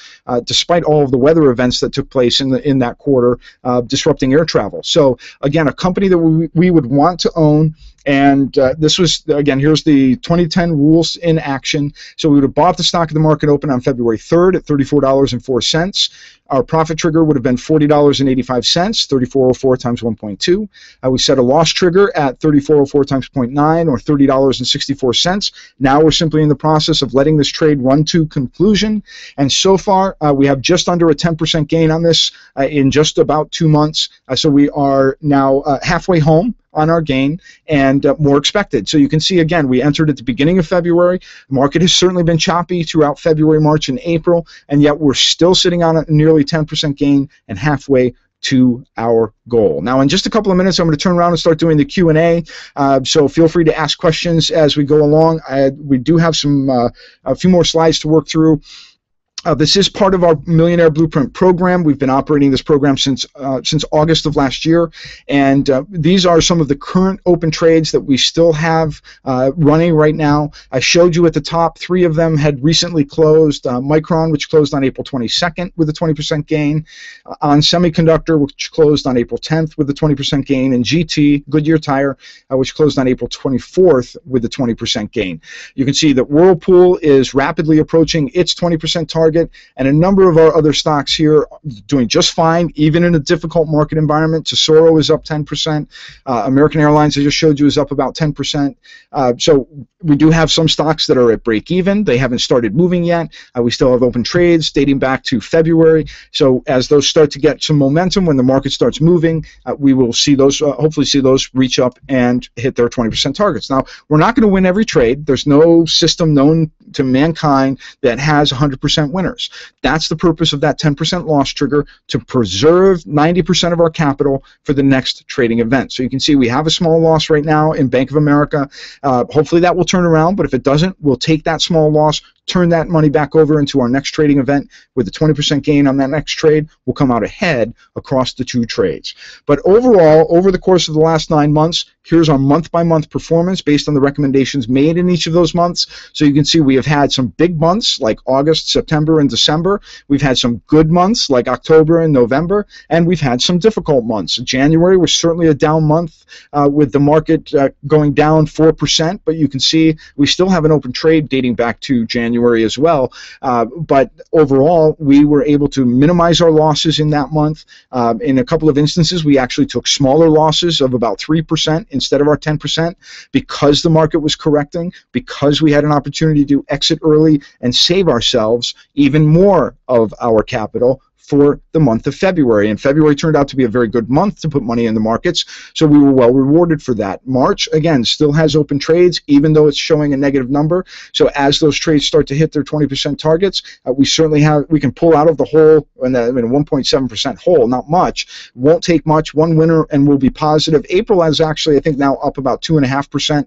despite all of the weather events that took place in that quarter, disrupting air travel. So again, a company that we would want to own. And this was, again, here's the 2010 rules in action. So we would have bought the stock at the market open on February 3rd at $34.04. Our profit trigger would have been $40.85, 3404 times 1.2. We set a loss trigger at 3404 times 0.9, or $30.64. Now we're simply in the process of letting this trade run to conclusion. And so far, we have just under a 10% gain on this in just about 2 months. So we are now halfway home on our gain, and more expected. So you can see, again, we entered at the beginning of February. The market has certainly been choppy throughout February, March, and April, and yet we're still sitting on a nearly 10% gain and halfway to our goal. Now, in just a couple of minutes, I'm going to turn around and start doing the Q&A. So feel free to ask questions as we go along. We do have a few more slides to work through. This is part of our Millionaire Blueprint program. We've been operating this program since August of last year, and these are some of the current open trades that we still have running right now. I showed you at the top 3 of them had recently closed. Micron, which closed on April 22nd with a 20% gain, On Semiconductor, which closed on April 10th with a 20% gain, and GT, Goodyear Tire, which closed on April 24th with a 20% gain. You can see that Whirlpool is rapidly approaching its 20% target, and a number of our other stocks here doing just fine, even in a difficult market environment. Tesoro is up 10%. American Airlines, I just showed you, is up about 10%. So we do have some stocks that are at break even. They haven't started moving yet. We still have open trades dating back to February. So as those start to get some momentum, when the market starts moving, we will see those, hopefully see those reach up and hit their 20% targets. Now, we're not going to win every trade. There's no system known to mankind that has 100% winners. That's the purpose of that 10% loss trigger, to preserve 90% of our capital for the next trading event. So you can see we have a small loss right now in Bank of America. Hopefully that will turn around, but if it doesn't, we'll take that small loss, turn that money back over into our next trading event with a 20% gain on that next trade. We'll come out ahead across the 2 trades. But overall, over the course of the last 9 months, here's our month-by-month performance based on the recommendations made in each of those months. So you can see we have had some big months like August, September, and December. We've had some good months like October and November, and we've had some difficult months. January was certainly a down month with the market going down 4%, but you can see we still have an open trade dating back to January as well. But overall, we were able to minimize our losses in that month. In a couple of instances, we actually took smaller losses of about 3% instead of our 10%, because the market was correcting, because we had an opportunity to exit early and save ourselves even more of our capital for the month of February. And February turned out to be a very good month to put money in the markets, so we were well rewarded for that. March, again, still has open trades, even though it's showing a negative number. So as those trades start to hit their 20% targets, we can pull out of the hole, in a 1.7% hole, not much. Won't take much, one winner, and we'll be positive. April is actually, I think, now up about 2.5%,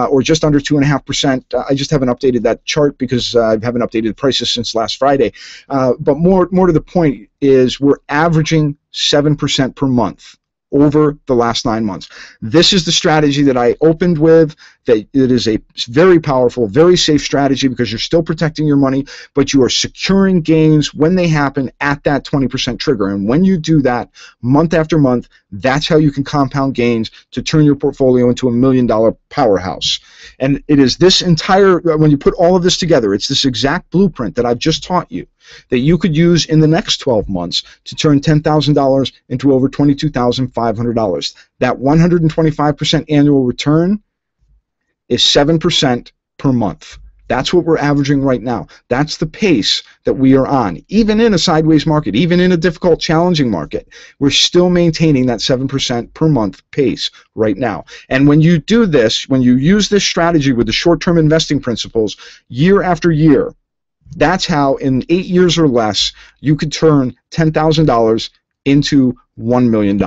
or just under 2.5%. I just haven't updated that chart because I haven't updated the prices since last Friday. But more to the point is we're averaging 7% per month over the last 9 months. This is the strategy that I opened with, that it is a very powerful, very safe strategy, because you're still protecting your money, but you are securing gains when they happen at that 20% trigger. And when you do that month after month, that's how you can compound gains to turn your portfolio into $1 million powerhouse. And it is this entire, when you put all of this together, it's this exact blueprint that I've just taught you that you could use in the next 12 months to turn $10,000 into over $22,500. That 125% annual return is 7% per month. That's what we're averaging right now. That's the pace that we are on. Even in a sideways market, even in a difficult, challenging market, we're still maintaining that 7% per month pace right now. And when you do this, when you use this strategy with the short-term investing principles year after year, that's how in 8 years or less, you could turn $10,000 into $1 million.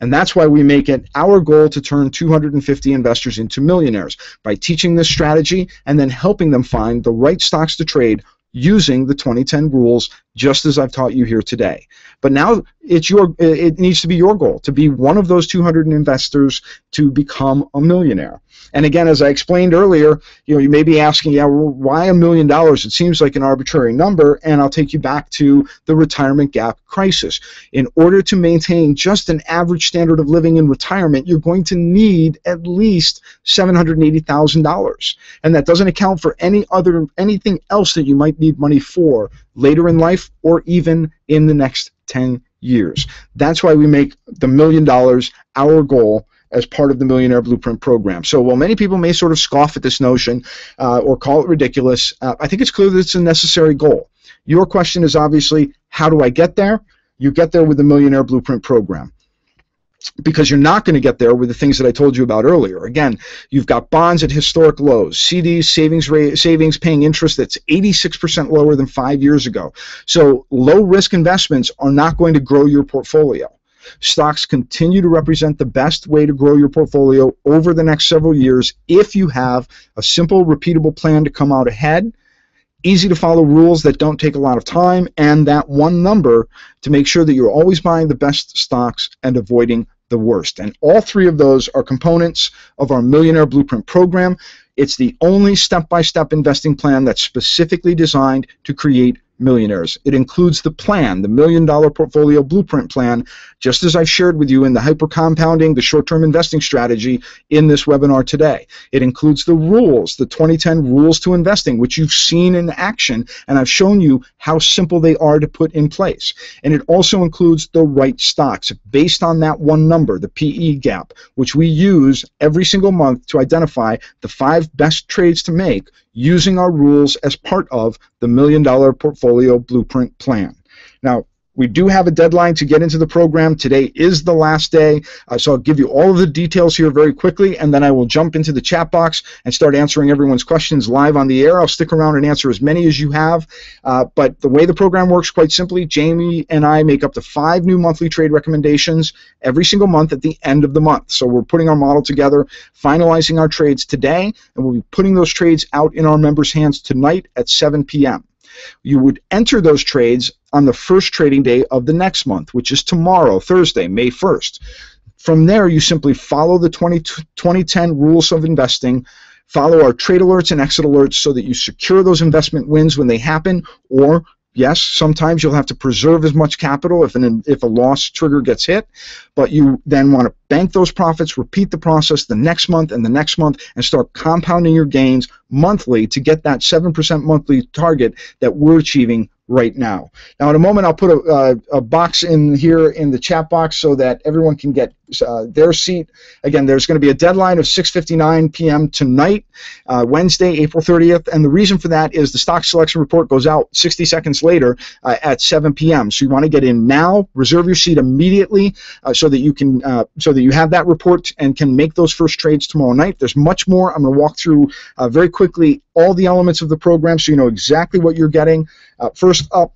And that's why we make it our goal to turn 250 investors into millionaires by teaching this strategy and then helping them find the right stocks to trade using the 2010 rules, just as I've taught you here today. But now it needs to be your goal to be one of those 200 investors to become a millionaire. And again, as I explained earlier, you may be asking, yeah, well, why $1 million? It seems like an arbitrary number, and I'll take you back to the retirement gap crisis. In order to maintain just an average standard of living in retirement, you're going to need at least $780,000, and that doesn't account for anything else that you might need money for later in life or even in the next 10 years. That's why we make the $1 million our goal as part of the Millionaire Blueprint program. So while many people may sort of scoff at this notion or call it ridiculous, I think it's clear that it's a necessary goal. Your question is obviously, how do I get there? You get there with the Millionaire Blueprint program, because you're not going to get there with the things that I told you about earlier. Again, you've got bonds at historic lows, CDs, savings paying interest that's 86% lower than 5 years ago. So low risk investments are not going to grow your portfolio. Stocks continue to represent the best way to grow your portfolio over the next several years if you have a simple, repeatable plan to come out ahead, easy to follow rules that don't take a lot of time, and that one number to make sure that you're always buying the best stocks and avoiding the worst. And all three of those are components of our Millionaire Blueprint program. It's the only step-by-step investing plan that's specifically designed to create millionaires. It includes the plan, the $1 Million Portfolio Blueprint plan, just as I've shared with you in the hyper compounding, the short-term investing strategy in this webinar today. It includes the rules, the 2010 rules to investing, which you've seen in action, and I've shown you how simple they are to put in place. And it also includes the right stocks based on that one number, the PE gap, which we use every single month to identify the 5 best trades to make using our rules as part of the $1 Million Portfolio Blueprint plan. Now, we do have a deadline to get into the program. Today is the last day, so I'll give you all of the details here very quickly, and then I will jump into the chat box and start answering everyone's questions live on the air. I'll stick around and answer as many as you have, but the way the program works, quite simply, Jamie and I make up to 5 new monthly trade recommendations every single month at the end of the month. So we're putting our model together, finalizing our trades today, and we'll be putting those trades out in our members' hands tonight at 7 p.m. You would enter those trades on the first trading day of the next month, which is tomorrow, Thursday, May 1st. From there, you simply follow the 2010 rules of investing, follow our trade alerts and exit alerts so that you secure those investment wins when they happen, or yes, sometimes you'll have to preserve as much capital if a loss trigger gets hit, but you then want to bank those profits, repeat the process the next month and the next month, and start compounding your gains monthly to get that 7% monthly target that we're achieving right now. Now, in a moment, I'll put a box in here in the chat box so that everyone can get their seat. Again, there's going to be a deadline of 6:59 p.m. tonight, Wednesday, April 30th, and the reason for that is the stock selection report goes out 60 seconds later at 7 p.m. So you want to get in now, reserve your seat immediately, so that you can so that you have that report and can make those first trades tomorrow night. There's much more. I'm going to walk through very quickly all the elements of the program so you know exactly what you're getting. First up,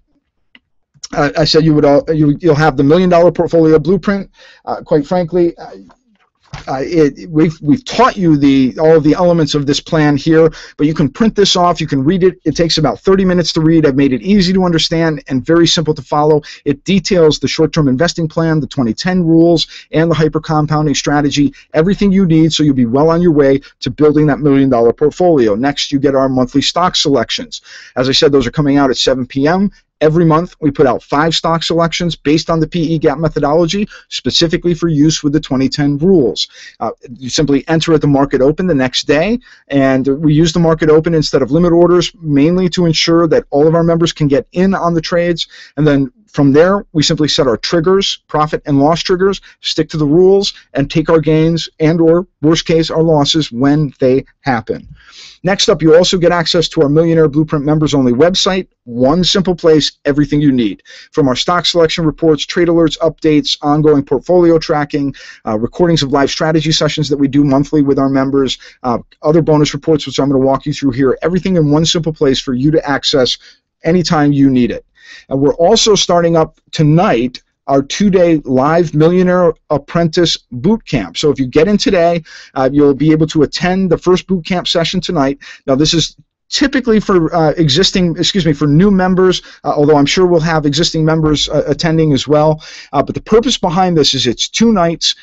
I said you'll have the $1 Million Portfolio Blueprint. Quite frankly, we've taught you all of the elements of this plan here, but you can print this off, you can read it. It takes about 30 minutes to read. I've made it easy to understand and very simple to follow. It details the short-term investing plan, the 2010 rules, and the hyper-compounding strategy, everything you need so you'll be well on your way to building that $1 Million portfolio. Next, you get our monthly stock selections. As I said, those are coming out at 7 p.m. Every month, we put out 5 stock selections based on the PE gap methodology, specifically for use with the 2010 rules. You simply enter at the market open the next day, and we use the market open instead of limit orders, mainly to ensure that all of our members can get in on the trades, and then From there, we simply set our triggers, profit and loss triggers, stick to the rules, and take our gains and or, worst case, our losses when they happen. Next up, you also get access to our Millionaire Blueprint members-only website. One simple place, everything you need. From our stock selection reports, trade alerts, updates, ongoing portfolio tracking, recordings of live strategy sessions that we do monthly with our members, other bonus reports, which I'm going to walk you through here. Everything in one simple place for you to access anytime you need it. And we're also starting up tonight our 2-day live Millionaire Apprentice Boot Camp. So if you get in today, you'll be able to attend the first boot camp session tonight. Now this is typically for for new members, although I'm sure we'll have existing members attending as well. But the purpose behind this is it's 2 nights,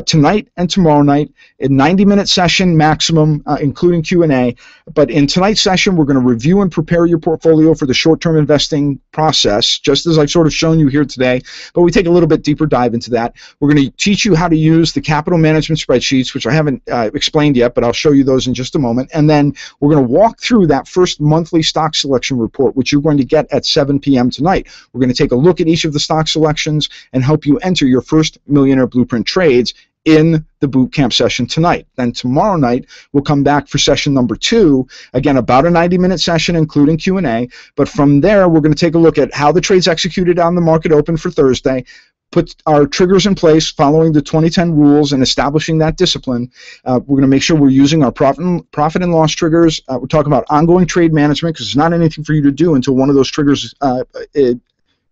tonight and tomorrow night, a 90-minute session maximum, including Q&A. But in tonight's session, we're going to review and prepare your portfolio for the short-term investing process, just as I've sort of shown you here today. But we take a little bit deeper dive into that. We're going to teach you how to use the capital management spreadsheets, which I haven't explained yet, but I'll show you those in just a moment. And then we're going to walk through that first monthly stock selection report, which you're going to get at 7 p.m. tonight. We're going to take a look at each of the stock selections and help you enter your first Millionaire Blueprint trades in the boot camp session tonight. Then tomorrow night, we'll come back for session number 2, again, about a 90-minute session, including Q&A. But from there, we're going to take a look at how the trade's executed on the market open for Thursday, put our triggers in place following the 2010 rules and establishing that discipline. We're going to make sure we're using our profit and loss triggers. We're talking about ongoing trade management, because there's not anything for you to do until one of those triggers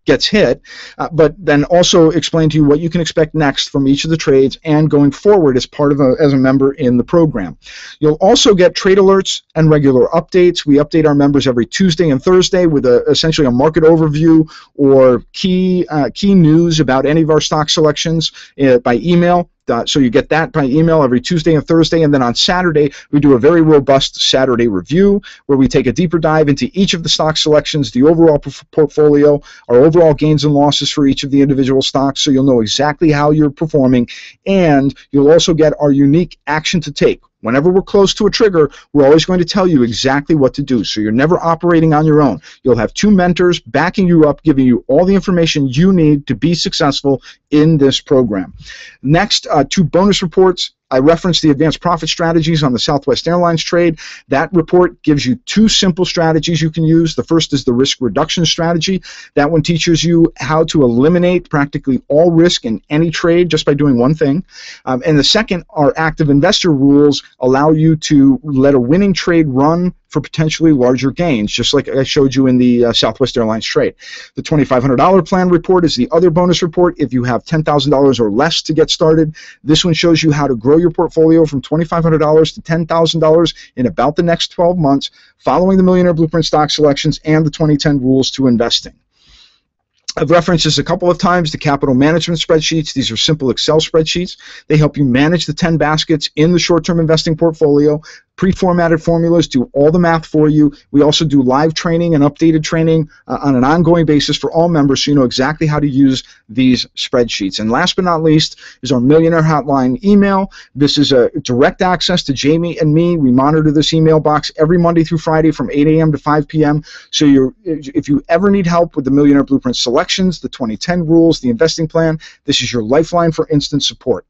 gets hit, but then also explain to you what you can expect next from each of the trades and going forward as part of as a member in the program. You'll also get trade alerts and regular updates. We update our members every Tuesday and Thursday with essentially a market overview or key news about any of our stock selections by email. So you get that by email every Tuesday and Thursday, and then on Saturday we do a very robust Saturday review where we take a deeper dive into each of the stock selections, the overall portfolio, our overall gains and losses for each of the individual stocks, so you'll know exactly how you're performing, and you'll also get our unique action to take. Whenever we're close to a trigger, we're always going to tell you exactly what to do, so you're never operating on your own. You'll have 2 mentors backing you up, giving you all the information you need to be successful in this program. Next, 2 bonus reports. I referenced the advanced profit strategies on the Southwest Airlines trade. That report gives you 2 simple strategies you can use. The first is the risk reduction strategy. That one teaches you how to eliminate practically all risk in any trade just by doing one thing. And the second, our active investor rules allow you to let a winning trade run for potentially larger gains, just like I showed you in the Southwest Airlines trade. The $2,500 plan report is the other bonus report if you have $10,000 or less to get started. This one shows you how to grow your portfolio from $2,500 to $10,000 in about the next 12 months, following the Millionaire Blueprint stock selections and the 2010 rules to investing. I've referenced this a couple of times, the capital management spreadsheets. These are simple Excel spreadsheets. They help you manage the 10 baskets in the short-term investing portfolio. Pre-formatted formulas do all the math for you. We also do live training and updated training on an ongoing basis for all members, so you know exactly how to use these spreadsheets. And last but not least is our Millionaire Hotline email. This is a direct access to Jamie and me. We monitor this email box every Monday through Friday from 8 a.m. to 5 p.m. So if you ever need help with the Millionaire Blueprint selections, the 2010 rules, the investing plan, this is your lifeline for instant support.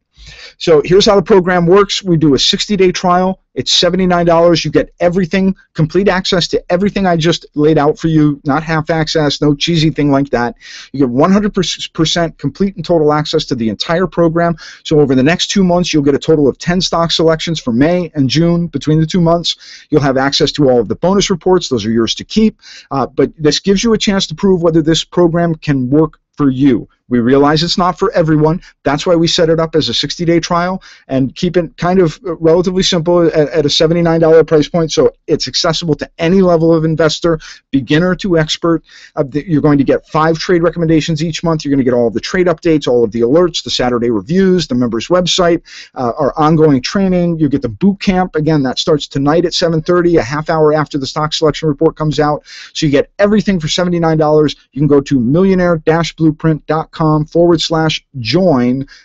So here's how the program works. We do a 60-day trial. It's $79. You get everything, complete access to everything I just laid out for you, not half access, no cheesy thing like that. You get 100% complete and total access to the entire program. So over the next 2 months, you'll get a total of 10 stock selections for May and June between the 2 months. You'll have access to all of the bonus reports. Those are yours to keep. But this gives you a chance to prove whether this program can work for you. We realize it's not for everyone. That's why we set it up as a 60-day trial and keep it kind of relatively simple at a $79 price point, so it's accessible to any level of investor, beginner to expert. You're going to get 5 trade recommendations each month. You're going to get all of the trade updates, all of the alerts, the Saturday reviews, the members' website, our ongoing training. You get the boot camp. Again, that starts tonight at 7:30, a half hour after the stock selection report comes out. So you get everything for $79. You can go to millionaire-blueprint.com/join,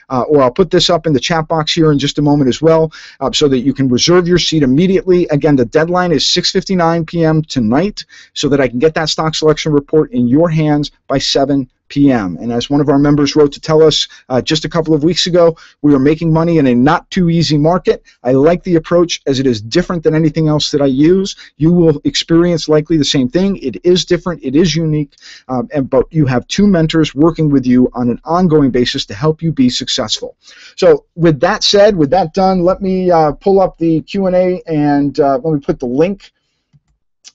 or I'll put this up in the chat box here in just a moment as well, so that you can reserve your seat immediately. Again, the deadline is 6:59 p.m. tonight, so that I can get that stock selection report in your hands by 7 p.m. And as one of our members wrote to tell us just a couple of weeks ago, we are making money in a not too easy market. I like the approach as it is different than anything else that I use. You will experience likely the same thing. It is different. It is unique. But you have two mentors working with you on an ongoing basis to help you be successful. So with that said, with that done, let me pull up the Q&A and let me put the link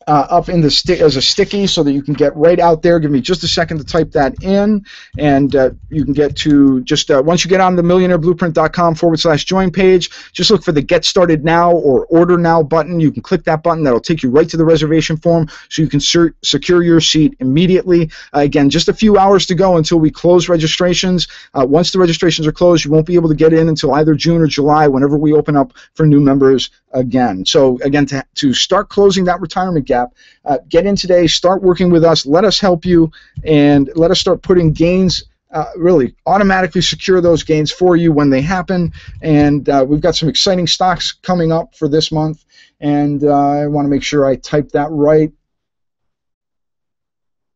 up in the as a sticky so that you can get right out there. Give me just a second to type that in, and you can get to just once you get on the millionaireblueprint.com/join page, just look for the Get Started Now or Order Now button. You can click that button. That'll take you right to the reservation form so you can secure your seat immediately. Again, just a few hours to go until we close registrations. Once the registrations are closed, you won't be able to get in until either June or July whenever we open up for new members again. So again, to start closing that retirement gap, get in today, start working with us, let us help you, and let us start putting gains, really automatically secure those gains for you when they happen. And we've got some exciting stocks coming up for this month, and I want to make sure I type that right.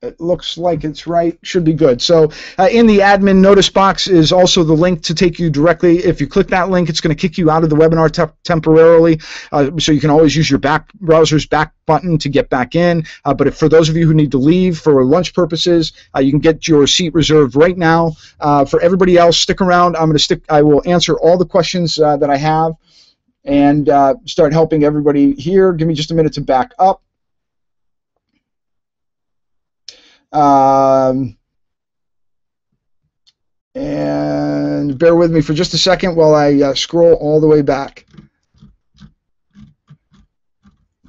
It looks like it's right. Should be good. So in the admin notice box is also the link to take you directly. If you click that link, it's going to kick you out of the webinar temporarily. So you can always use your browser's back button to get back in. But for those of you who need to leave for lunch purposes, you can get your seat reserved right now. For everybody else, stick around. I will answer all the questions that I have and start helping everybody here. Give me just a minute to back up. And bear with me for just a second while I scroll all the way back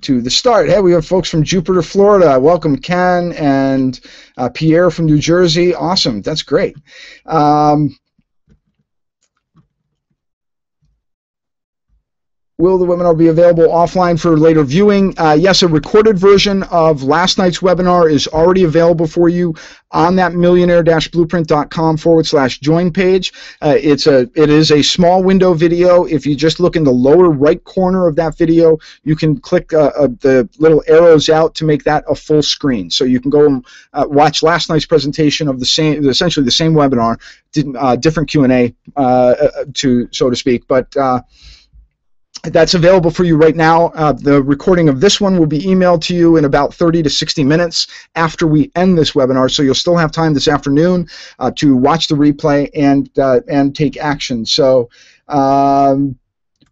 to the start. Hey, we have folks from Jupiter, Florida. Welcome, Ken and Pierre from New Jersey. Awesome. That's great. Will the webinar be available offline for later viewing? Yes, a recorded version of last night's webinar is already available for you on that millionaire-blueprint.com/join page. It is a small window video. If you just look in the lower right corner of that video, you can click the little arrows out to make that a full screen. So you can go and watch last night's presentation of essentially the same webinar, different Q&A, so to speak, but that's available for you right now. The recording of this one will be emailed to you in about 30 to 60 minutes after we end this webinar, so you'll still have time this afternoon to watch the replay and take action. So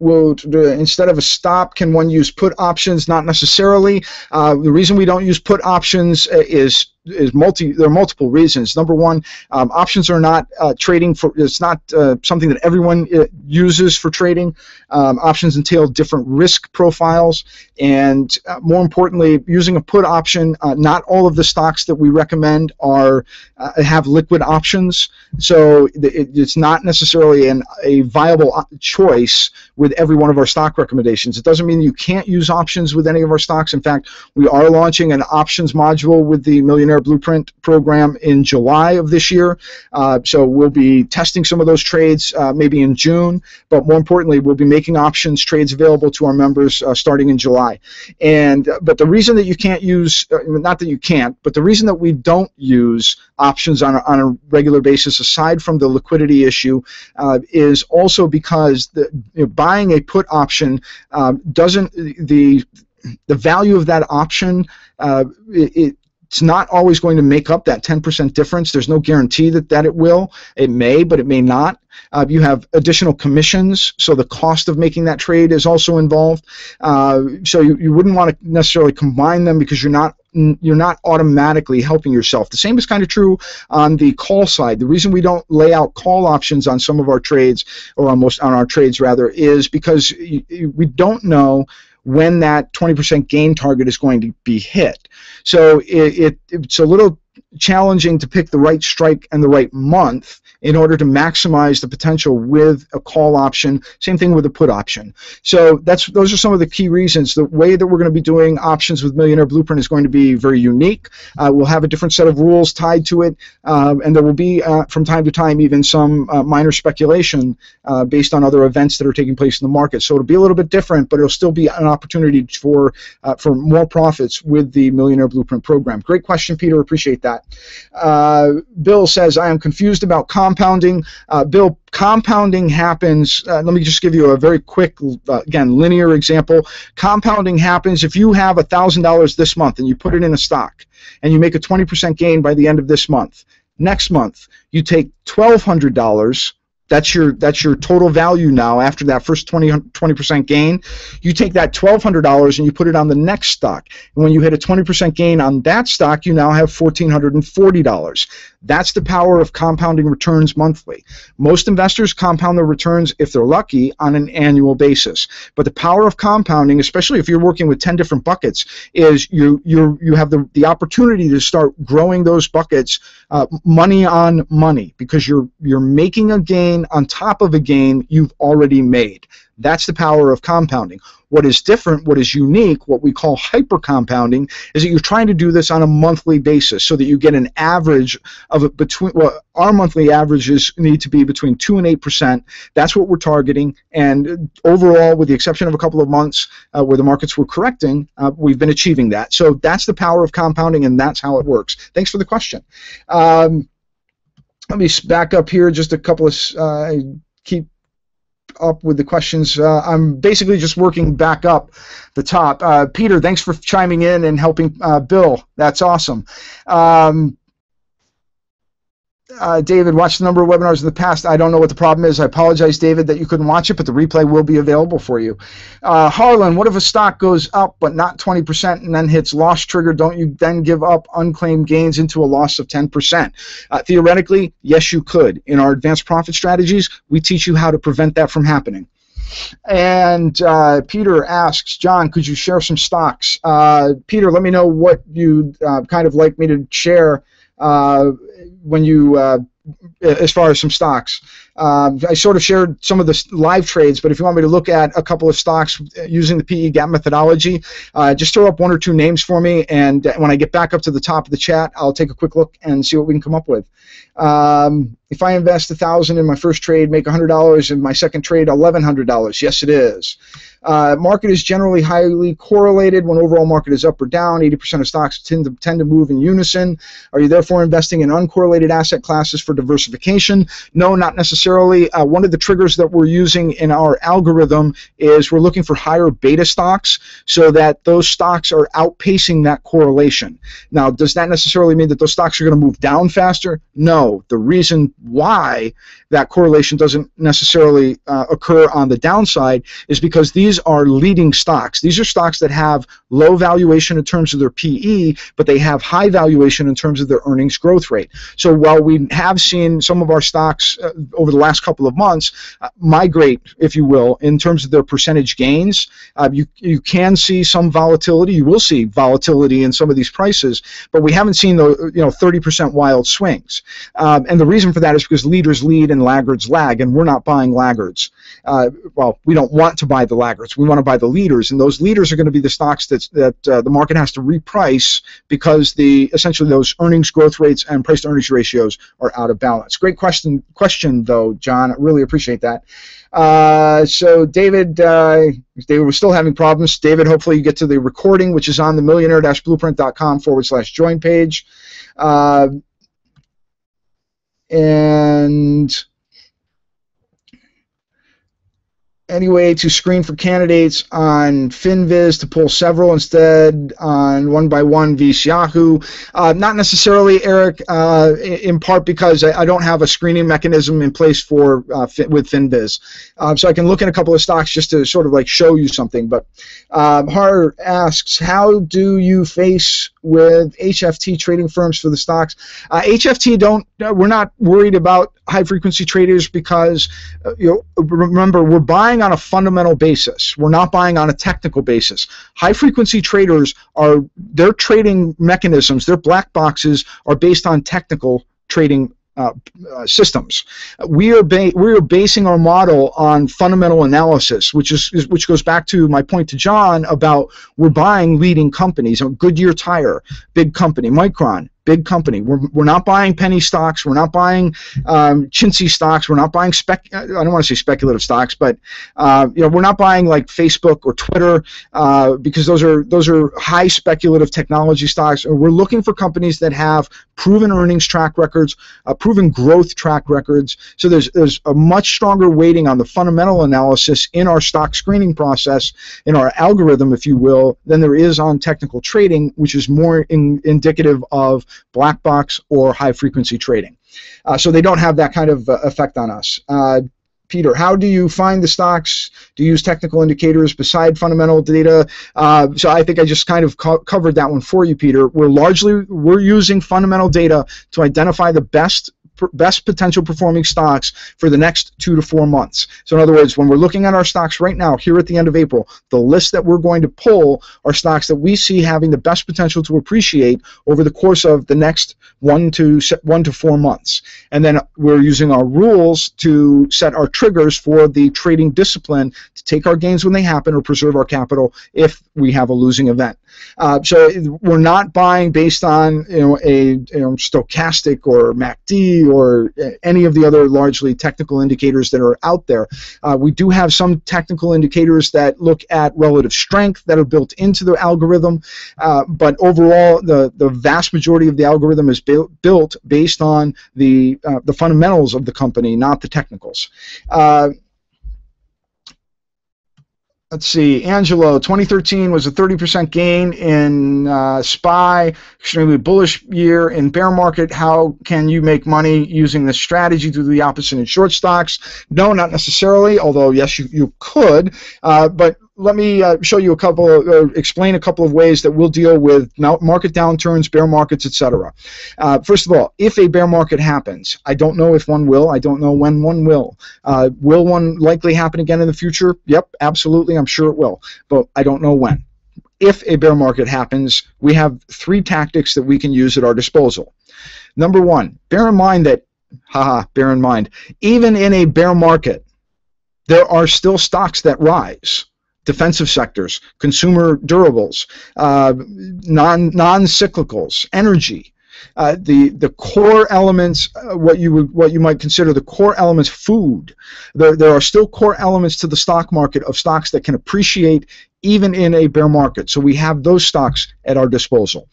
instead of a stop, can one use put options? Not necessarily. The reason we don't use put options is there are multiple reasons. Number one, options are not trading for. It's not something that everyone uses for trading. Options entail different risk profiles, and more importantly, using a put option, not all of the stocks that we recommend have liquid options. So it's not necessarily a viable choice with every one of our stock recommendations. It doesn't mean you can't use options with any of our stocks. In fact, we are launching an options module with the Millionaire Blueprint program in July of this year. So we'll be testing some of those trades maybe in June, but more importantly, we'll be making options trades available to our members starting in July. But the reason that you can't use, not that you can't, but the reason that we don't use options on a regular basis, aside from the liquidity issue, is also because buying a put option doesn't, the value of that option, it's not always going to make up that 10% difference. There's no guarantee that it will. It may, but it may not. You have additional commissions, so the cost of making that trade is also involved. So you wouldn't want to necessarily combine them because you're not automatically helping yourself. The same is kind of true on the call side. The reason we don't lay out call options on some of our trades, or on our trades rather, is because we don't know when that 20% gain target is going to be hit. So it's a little challenging to pick the right strike and the right month in order to maximize the potential with a call option. Same thing with a put option. So those are some of the key reasons. The way that we're going to be doing options with Millionaire Blueprint is going to be very unique. We'll have a different set of rules tied to it, and there will be from time to time even some minor speculation based on other events that are taking place in the market. So it'll be a little bit different, but it'll still be an opportunity for more profits with the Millionaire Blueprint program. Great question, Peter. Appreciate that. that. Bill says, I am confused about compounding. Bill, compounding happens, let me just give you a very quick, again, linear example. Compounding happens if you have $1,000 this month and you put it in a stock and you make a 20% gain by the end of this month. Next month, you take $1,200. That's your total value now after that first 20% gain. You take that $1,200 and you put it on the next stock. And when you hit a 20% gain on that stock, you now have $1,440. That's the power of compounding returns monthly. Most investors compound their returns, if they're lucky, on an annual basis. But the power of compounding, especially if you're working with 10 different buckets, is you have the opportunity to start growing those buckets money on money, because you're making a gain on top of a gain you've already made. That's the power of compounding. What is different, what is unique, what we call hyper compounding, is that you're trying to do this on a monthly basis so that you get an average of between, well, our monthly averages need to be between 2 and 8%. That's what we're targeting. And overall, with the exception of a couple of months where the markets were correcting, we've been achieving that. So that's the power of compounding, and that's how it works. Thanks for the question. Let me back up here just a couple of, keep up with the questions. I'm basically just working back up the top. Peter, thanks for chiming in and helping Bill. That's awesome. David, watched the number of webinars in the past. I don't know what the problem is. I apologize, David, that you couldn't watch it, but the replay will be available for you. Harlan, what if a stock goes up but not 20% and then hits loss trigger? Don't you then give up unclaimed gains into a loss of 10%? Theoretically, yes, you could. In our advanced profit strategies, we teach you how to prevent that from happening. And Peter asks, John, could you share some stocks? Peter, let me know what you'd kind of like me to share when you, as far as some stocks. I sort of shared some of the live trades, but if you want me to look at a couple of stocks using the PE gap methodology, just throw up 1 or 2 names for me, and when I get back up to the top of the chat, I'll take a quick look and see what we can come up with. If I invest $1,000 in my first trade, make $100 in my second trade, $1,100. Yes, it is. Market is generally highly correlated. When overall market is up or down, 80% of stocks tend to move in unison. Are you therefore investing in uncorrelated asset classes for diversification? No, not necessarily. One of the triggers that we're using in our algorithm is we're looking for higher beta stocks so that those stocks are outpacing that correlation. Now, does that necessarily mean that those stocks are going to move down faster? No. The reason why that correlation doesn't necessarily occur on the downside is because these are leading stocks. These are stocks that have low valuation in terms of their PE, but they have high valuation in terms of their earnings growth rate. So while we have seen some of our stocks over the last couple of months migrate, if you will, in terms of their percentage gains, you can see some volatility. You will see volatility in some of these prices, but we haven't seen the 30% wild swings. And the reason for that is because leaders lead and laggards lag, and we're not buying laggards. Well, we don't want to buy the laggards. We want to buy the leaders, and those leaders are going to be the stocks that the market has to reprice because essentially those earnings growth rates and price to earnings ratios are out of balance. Great question though, John. I really appreciate that. So David was still having problems. David, hopefully you get to the recording, which is on the millionaire-blueprint.com/join page. And anyway, to screen for candidates on FinViz to pull several instead on 1x1 vs Yahoo. Not necessarily, Eric, in part because I don't have a screening mechanism in place for with FinViz. So I can look at a couple of stocks just to sort of like show you something. But Har asks, how do you face with HFT trading firms for the stocks? HFT we're not worried about high frequency traders because remember, we're buying on a fundamental basis. We're not buying on a technical basis. High frequency traders their trading mechanisms, their black boxes are based on technical trading systems. We are basing our model on fundamental analysis, which goes back to my point to John about we're buying leading companies. Goodyear Tire, big company. Micron, big company. We're not buying penny stocks. We're not buying chintzy stocks. We're not buying I don't want to say speculative stocks, but we're not buying like Facebook or Twitter because those are high speculative technology stocks. We're looking for companies that have proven earnings track records, proven growth track records. So there's a much stronger weighting on the fundamental analysis in our stock screening process, in our algorithm, if you will, than there is on technical trading, which is more indicative of black box or high frequency trading. So they don't have that kind of effect on us. Peter, how do you find the stocks? Do you use technical indicators beside fundamental data? So I think I just kind of covered that one for you, Peter. We're using fundamental data to identify the best potential performing stocks for the next 2 to 4 months. So in other words, when we're looking at our stocks right now, here at the end of April, the list that we're going to pull are stocks that we see having the best potential to appreciate over the course of the next 1 to 4 months. And then we're using our rules to set our triggers for the trading discipline to take our gains when they happen or preserve our capital if we have a losing event. So we're not buying based on a stochastic or MACD or any of the other largely technical indicators that are out there. We do have some technical indicators that look at relative strength that are built into the algorithm, but overall the vast majority of the algorithm is built based on the fundamentals of the company, not the technicals. Let's see, Angelo, 2013 was a 30% gain in SPY, extremely bullish year in bear market. How can you make money using this strategy to do the opposite in short stocks? No, not necessarily, although yes, you could, but let me show you explain a couple of ways that we'll deal with market downturns, bear markets, etc. First of all, if a bear market happens, I don't know if one will. I don't know when one will. Will one likely happen again in the future? Yep, absolutely. I'm sure it will, but I don't know when. If a bear market happens, we have 3 tactics that we can use at our disposal. Number 1, bear in mind that, bear in mind, even in a bear market, there are still stocks that rise. Defensive sectors, consumer durables, non-cyclicals, energy. The core elements, what you might consider the core elements, food. There are still core elements to the stock market of stocks that can appreciate even in a bear market. So we have those stocks at our disposal.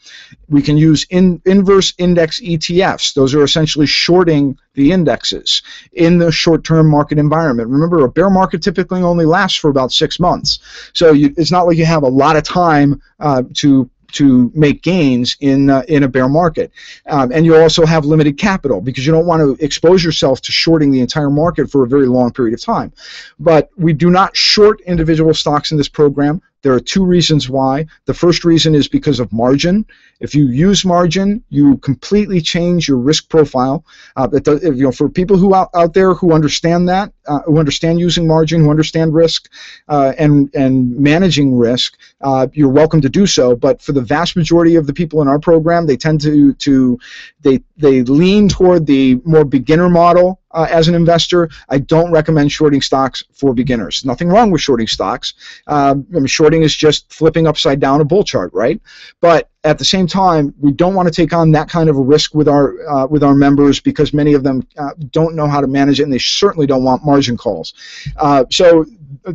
We can use inverse index ETFs. Those are essentially shorting the indexes in the short-term market environment. Remember, a bear market typically only lasts for about 6 months. So it's not like you have a lot of time to make gains in a bear market. And you also have limited capital because you don't want to expose yourself to shorting the entire market for a very long period of time. But we do not short individual stocks in this program. There are 2 reasons why. The first reason is because of margin. If you use margin, you completely change your risk profile. For people who out there who understand that, who understand using margin, who understand risk and managing risk, you're welcome to do so. But for the vast majority of the people in our program, they tend they lean toward the more beginner model. As an investor, I don't recommend shorting stocks for beginners. Nothing wrong with shorting stocks. Shorting is just flipping upside down a bull chart, right? But at the same time, we don't want to take on that kind of a risk with our members because many of them don't know how to manage it, and they certainly don't want margin calls. So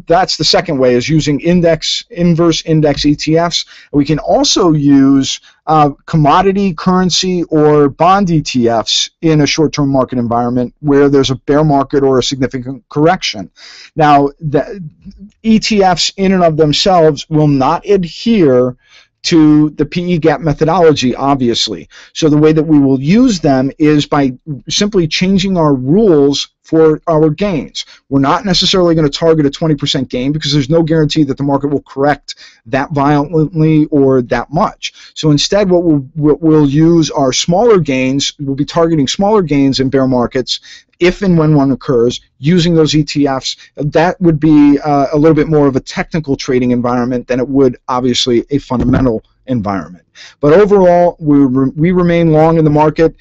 that's the second way, is using inverse index ETFs. We can also use commodity, currency, or bond ETFs in a short-term market environment where there's a bear market or a significant correction. Now, the ETFs in and of themselves will not adhere to the PE gap methodology, obviously. So the way that we will use them is by simply changing our rules for our gains. We're not necessarily going to target a 20% gain because there's no guarantee that the market will correct that violently or that much. So instead, what we'll use are smaller gains. We'll be targeting smaller gains in bear markets if and when one occurs, using those ETFs. That would be a little bit more of a technical trading environment than it would, obviously, a fundamental environment. But overall, we remain long in the market.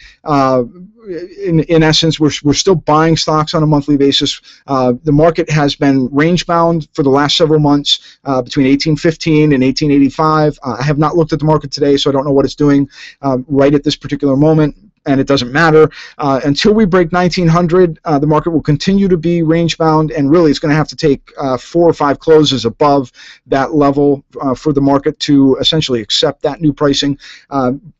In essence, we're still buying stocks on a monthly basis. The market has been range bound for the last several months between 1815 and 1885. I have not looked at the market today, so I don't know what it's doing right at this particular moment, and it doesn't matter. Until we break 1900, the market will continue to be range bound, and really it's going to have to take 4 or 5 closes above that level for the market to essentially accept that new pricing.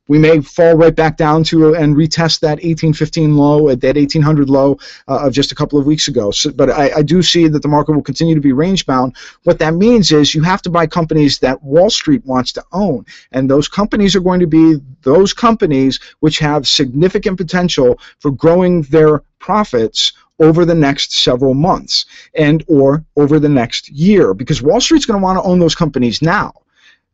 We may fall right back down to and retest that 1815 low, at that 1800 low of just a couple of weeks ago. So, but I do see that the market will continue to be range bound. What that means is you have to buy companies that Wall Street wants to own, and those companies are going to be those companies which have significant potential for growing their profits over the next several months and or over the next year, because Wall Street's going to want to own those companies now.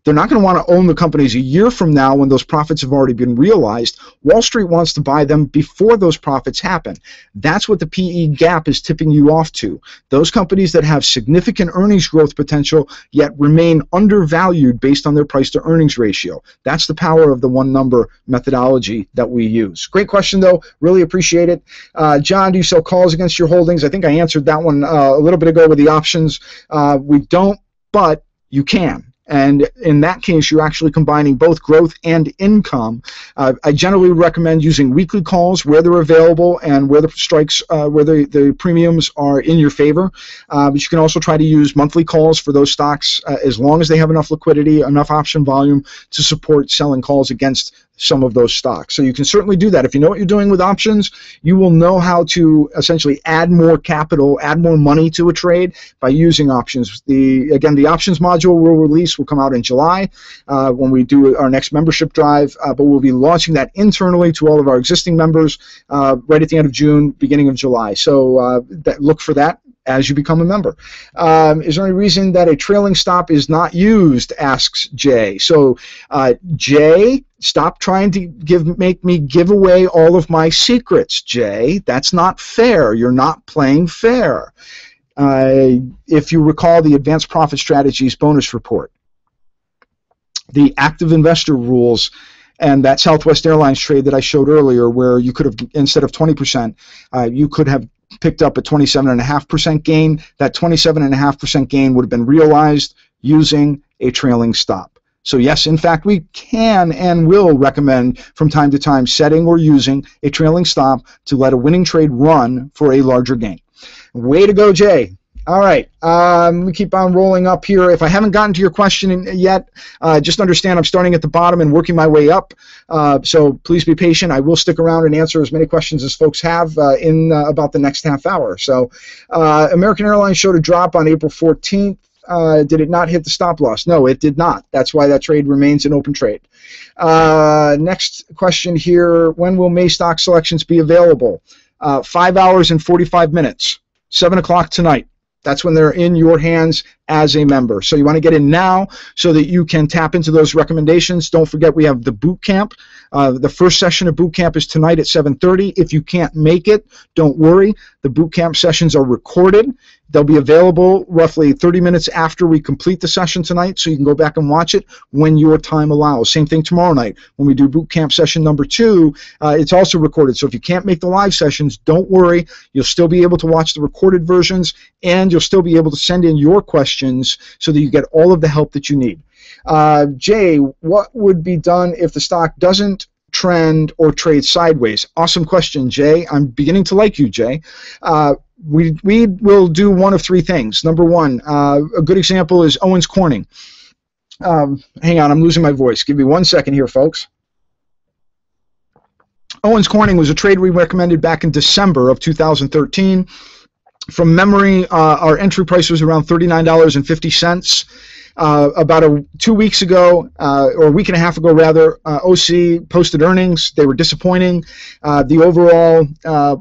They're not going to want to own the companies a year from now when those profits have already been realized. Wall Street wants to buy them before those profits happen. That's what the PE gap is tipping you off to. Those companies that have significant earnings growth potential yet remain undervalued based on their price to earnings ratio. That's the power of the one number methodology that we use. Great question, though. Really appreciate it. John, do you sell calls against your holdings? I think I answered that one a little bit ago with the options. We don't, but you can. And in that case, you're actually combining both growth and income. I generally recommend using weekly calls where they're available and where the strikes, where the premiums are in your favor. But you can also try to use monthly calls for those stocks as long as they have enough liquidity, enough option volume to support selling calls against some of those stocks. So you can certainly do that. If you know what you're doing with options, you will know how to essentially add more capital, add more money to a trade by using options. Again, the options module will come out in July when we do our next membership drive, but we'll be launching that internally to all of our existing members right at the end of June, beginning of July. So look for that as you become a member. Is there any reason that a trailing stop is not used, asks Jay. So Jay, stop trying to make me give away all of my secrets, Jay. That's not fair. You're not playing fair. If you recall the Advanced Profit Strategies bonus report, the active investor rules, and that Southwest Airlines trade that I showed earlier, where you could have, instead of 20%, you could have picked up a 27.5% gain. That 27.5% gain would have been realized using a trailing stop. So yes, in fact, we can and will recommend from time to time setting or using a trailing stop to let a winning trade run for a larger gain. Way to go, Jay. All right, let me keep on rolling up here. If I haven't gotten to your question yet, just understand I'm starting at the bottom and working my way up. So please be patient. I will stick around and answer as many questions as folks have in about the next half hour. So American Airlines showed a drop on April 14th. Did it not hit the stop loss? No, it did not. That's why that trade remains an open trade. Next question here. When will May stock selections be available? 5 hours and 45 minutes. 7 o'clock tonight. That's when they're in your hands as a member. So you want to get in now so that you can tap into those recommendations. Don't forget we have the boot camp. The first session of boot camp is tonight at 7:30. If you can't make it, don't worry. The boot camp sessions are recorded. They'll be available roughly 30 minutes after we complete the session tonight, so you can go back and watch it when your time allows. Same thing tomorrow night. When we do boot camp session number 2, it's also recorded. So if you can't make the live sessions, don't worry. You'll still be able to watch the recorded versions, and you'll still be able to send in your questions so that you get all of the help that you need. Jay, what would be done if the stock doesn't trend or trade sideways? Awesome question, Jay. I'm beginning to like you, Jay. We will do one of 3 things. Number 1, a good example is Owens Corning. Hang on, I'm losing my voice. Give me 1 second here, folks. Owens Corning was a trade we recommended back in December of 2013. From memory, our entry price was around $39.50. About 2 weeks ago, or a week and a half ago rather, OC posted earnings. They were disappointing. The overall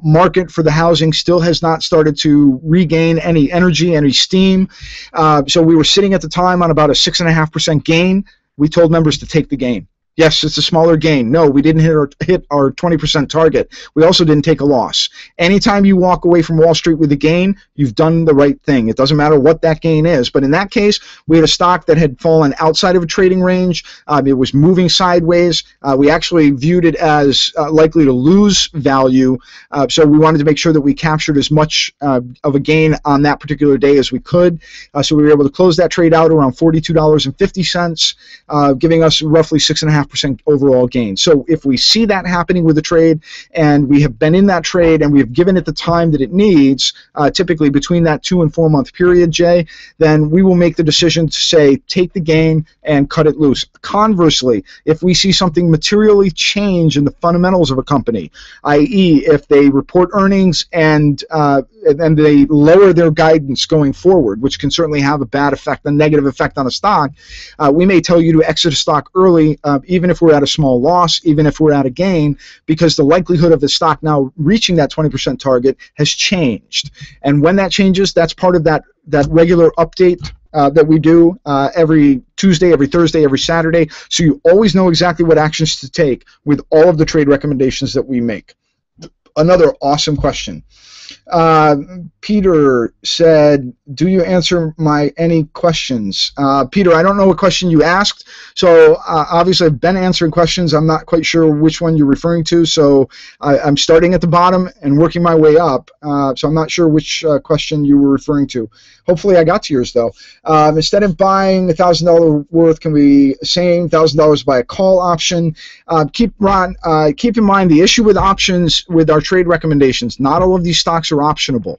market for the housing still has not started to regain any energy, any steam. So we were sitting at the time on about a 6.5% gain. We told members to take the gain. Yes, it's a smaller gain. No, we didn't hit our 20% target. We also didn't take a loss. Anytime you walk away from Wall Street with a gain, you've done the right thing. It doesn't matter what that gain is. But in that case, we had a stock that had fallen outside of a trading range. It was moving sideways. We actually viewed it as likely to lose value. So we wanted to make sure that we captured as much of a gain on that particular day as we could. So we were able to close that trade out around $42.50, giving us roughly 6.5% overall gain. So if we see that happening with a trade, and we have been in that trade and we have given it the time that it needs, typically between that 2 and 4 month period, Jay, then we will make the decision to say take the gain and cut it loose. Conversely, if we see something materially change in the fundamentals of a company, i.e. if they report earnings and they lower their guidance going forward, which can certainly have a bad effect, a negative effect on a stock, we may tell you to exit a stock early, even if we're at a small loss, even if we're at a gain, because the likelihood of the stock now reaching that 20% target has changed. And when that changes, that's part of that regular update that we do every Tuesday, every Thursday, every Saturday, so you always know exactly what actions to take with all of the trade recommendations that we make. Another awesome question. Peter said, do you answer any questions? Peter, I don't know what question you asked, so obviously I've been answering questions. I'm not quite sure which one you're referring to, so I'm starting at the bottom and working my way up, so I'm not sure which question you were referring to. Hopefully I got to yours, though. Instead of buying $1,000 worth, can we save $1,000 by a call option? Keep in mind the issue with options with our trade recommendations. Not all of these stocks are optionable.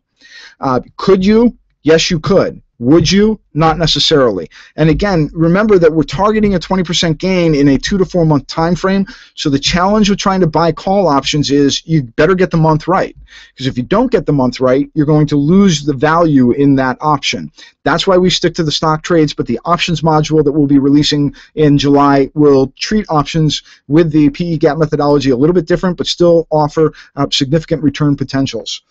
Could you? Yes, you could. Would you? Not necessarily. And again, remember that we're targeting a 20% gain in a 2 to 4 month time frame. So the challenge with trying to buy call options is you better get the month right. Because if you don't get the month right, you're going to lose the value in that option. That's why we stick to the stock trades, but the options module that we'll be releasing in July will treat options with the PE gap methodology a little bit different, but still offer significant return potentials.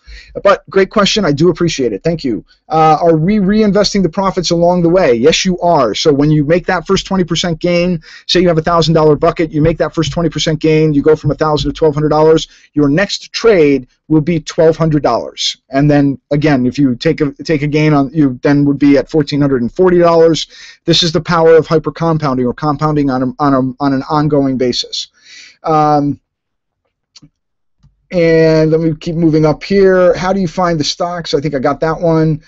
But great question. I do appreciate it. Thank you. Are we reinvesting the profits along the way? Yes, you are. So when you make that first 20% gain, say you have a $1,000 bucket, you make that first 20% gain, you go from $1,000 to $1,200, your next trade will be $1,200. And then again, if you take a gain on, you then would be at $1,440. This is the power of hyper compounding, or compounding on an ongoing basis. And let me keep moving up here. How do you find the stocks? I think I got that one.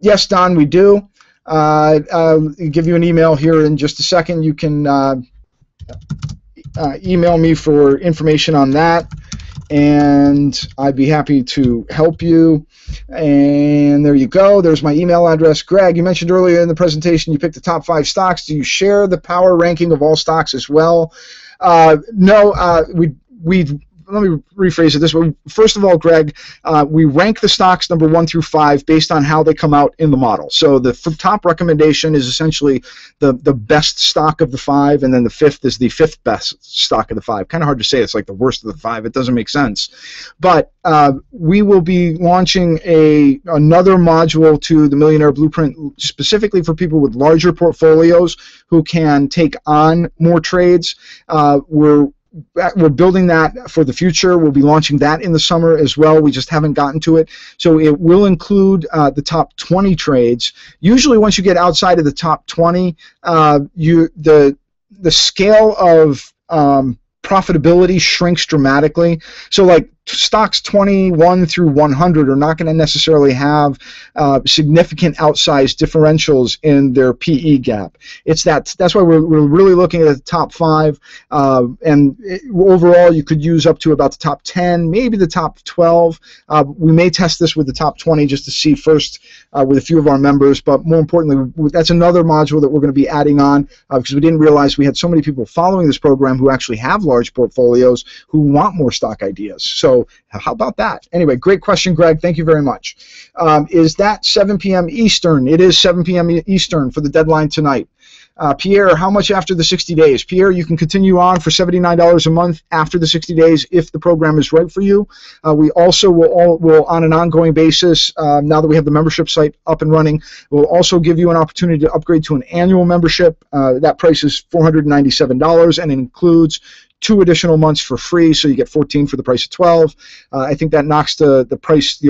Yes, Don, we do. I'll give you an email here in just a second. You can email me for information on that, and I'd be happy to help you. And there you go. There's my email address. Greg, you mentioned earlier in the presentation you picked the top 5 stocks. Do you share the power ranking of all stocks as well? No, let me rephrase it this way. First of all, Greg, we rank the stocks number 1 through 5 based on how they come out in the model. So the top recommendation is essentially the best stock of the 5, and then the 5th is the 5th best stock of the 5. Kind of hard to say it's like the worst of the 5. It doesn't make sense. But we will be launching another module to the Millionaire Blueprint specifically for people with larger portfolios who can take on more trades. We're building that for the future. We'll be launching that in the summer as well. We just haven't gotten to it. So it will include the top 20 trades. Usually once you get outside of the top 20, the scale of profitability shrinks dramatically. So like stocks 21 through 100 are not going to necessarily have significant outsized differentials in their PE gap. That's why we're really looking at the top 5, and overall you could use up to about the top 10, maybe the top 12. We may test this with the top 20 just to see first with a few of our members, but more importantly, that's another module that we're going to be adding on because we didn't realize we had so many people following this program who actually have large portfolios who want more stock ideas. So So how about that? Anyway, great question, Greg. Thank you very much. Is that 7 p.m. Eastern? It is 7 p.m. Eastern for the deadline tonight. Pierre, how much after the 60 days? Pierre, you can continue on for $79 a month after the 60 days if the program is right for you. We also will on an ongoing basis, now that we have the membership site up and running, we'll also give you an opportunity to upgrade to an annual membership. That price is $497 and it includes 2 additional months for free, so you get 14 for the price of 12. I think that knocks the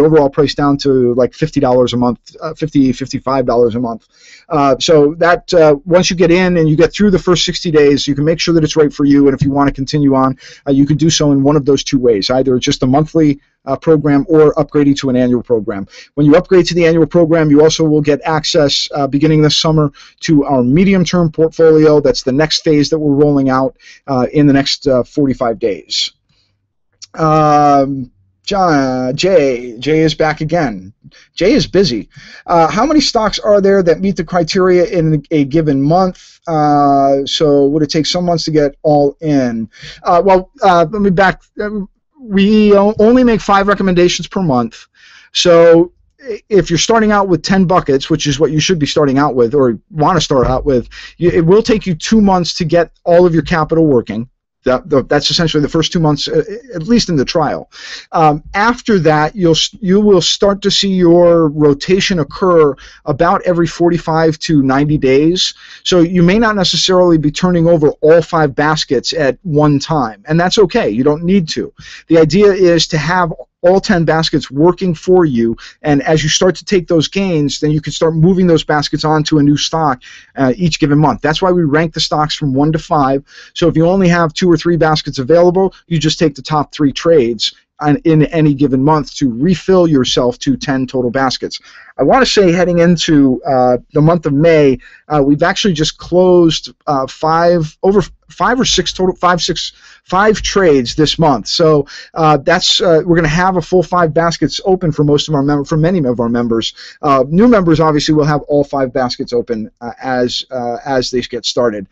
overall price down to like $50 a month, $55 a month. So that once you get in and you get through the first 60 days, you can make sure that it's right for you. And if you want to continue on, you can do so in one of those 2 ways, either just a monthly program or upgrading to an annual program. When you upgrade to the annual program, you also will get access beginning this summer to our medium-term portfolio. That's the next phase that we're rolling out in the next 45 days. Jay is back again. Jay is busy. How many stocks are there that meet the criteria in a given month? So would it take some months to get all in? Let me back. We only make 5 recommendations per month. So if you're starting out with 10 buckets, which is what you should be starting out with or want to start out with, it will take you 2 months to get all of your capital working. That's essentially the first 2 months, at least in the trial. After that, you will start to see your rotation occur about every 45 to 90 days. So you may not necessarily be turning over all 5 baskets at one time, and that's okay. You don't need to. The idea is to have all 10 baskets working for you, and as you start to take those gains, then you can start moving those baskets onto a new stock each given month. That's why we rank the stocks from 1 to 5. So if you only have 2 or 3 baskets available, you just take the top 3 trades in any given month to refill yourself to 10 total baskets. I want to say heading into the month of May, we've actually just closed 5 trades this month. So that's we're going to have a full 5 baskets open for many of our members. New members obviously will have all 5 baskets open as they get started.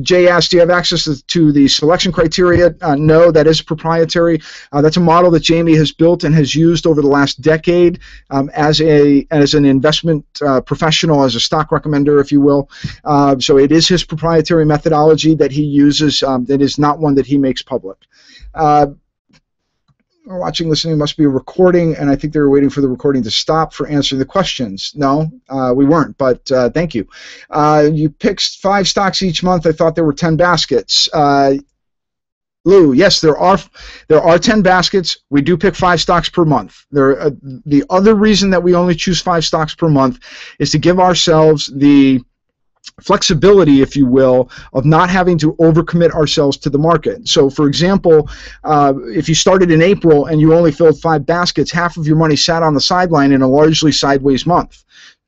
Jay asked, do you have access to the selection criteria? No, that is proprietary. That's a model that Jamie has built and has used over the last decade as an investment professional, as a stock recommender, if you will. So it is his proprietary methodology that he uses. That is not one that he makes public. Watching, listening must be a recording, and I think they were waiting for the recording to stop for answering the questions. No, we weren't, but thank you. You picked 5 stocks each month. I thought there were 10 baskets. Lou, yes, there are 10 baskets. We do pick 5 stocks per month. The other reason that we only choose 5 stocks per month is to give ourselves the flexibility, if you will, of not having to overcommit ourselves to the market. So, for example, if you started in April and you only filled 5 baskets, half of your money sat on the sideline in a largely sideways month.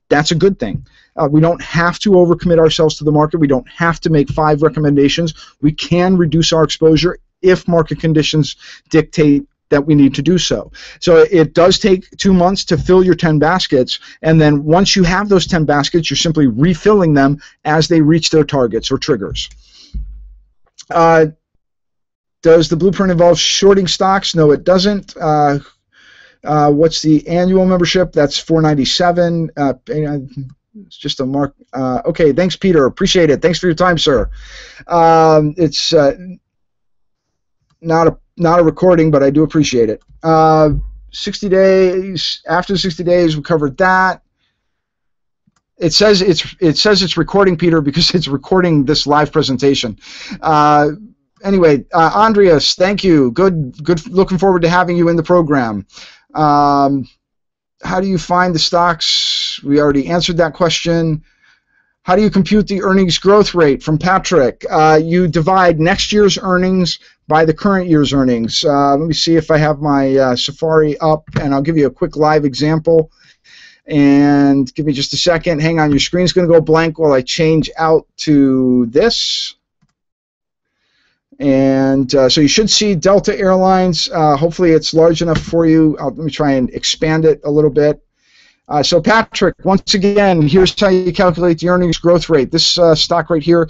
That's a good thing. We don't have to overcommit ourselves to the market. We don't have to make 5 recommendations. We can reduce our exposure if market conditions dictate that we need to do so. So it does take 2 months to fill your 10 baskets, and then once you have those 10 baskets, you're simply refilling them as they reach their targets or triggers. Does the blueprint involve shorting stocks? No, it doesn't. What's the annual membership? That's $497. It's just a mark. Okay, thanks, Peter. Appreciate it. Thanks for your time, sir. It's not a recording, but I do appreciate it. 60 days. After 60 days, we covered that. It says it's recording, Peter, because it's recording this live presentation. Anyway, Andreas, thank you. Good. Looking forward to having you in the program. How do you find the stocks? We already answered that question. How do you compute the earnings growth rate? From Patrick. You divide next year's earnings by the current year's earnings. Let me see if I have my Safari up, and I'll give you a quick live example. And give me just a second. Hang on, your screen's going to go blank while I change out to this. And so you should see Delta Airlines. Hopefully it's large enough for you. Let me try and expand it a little bit. So Patrick, once again, here's how you calculate the earnings growth rate. This stock right here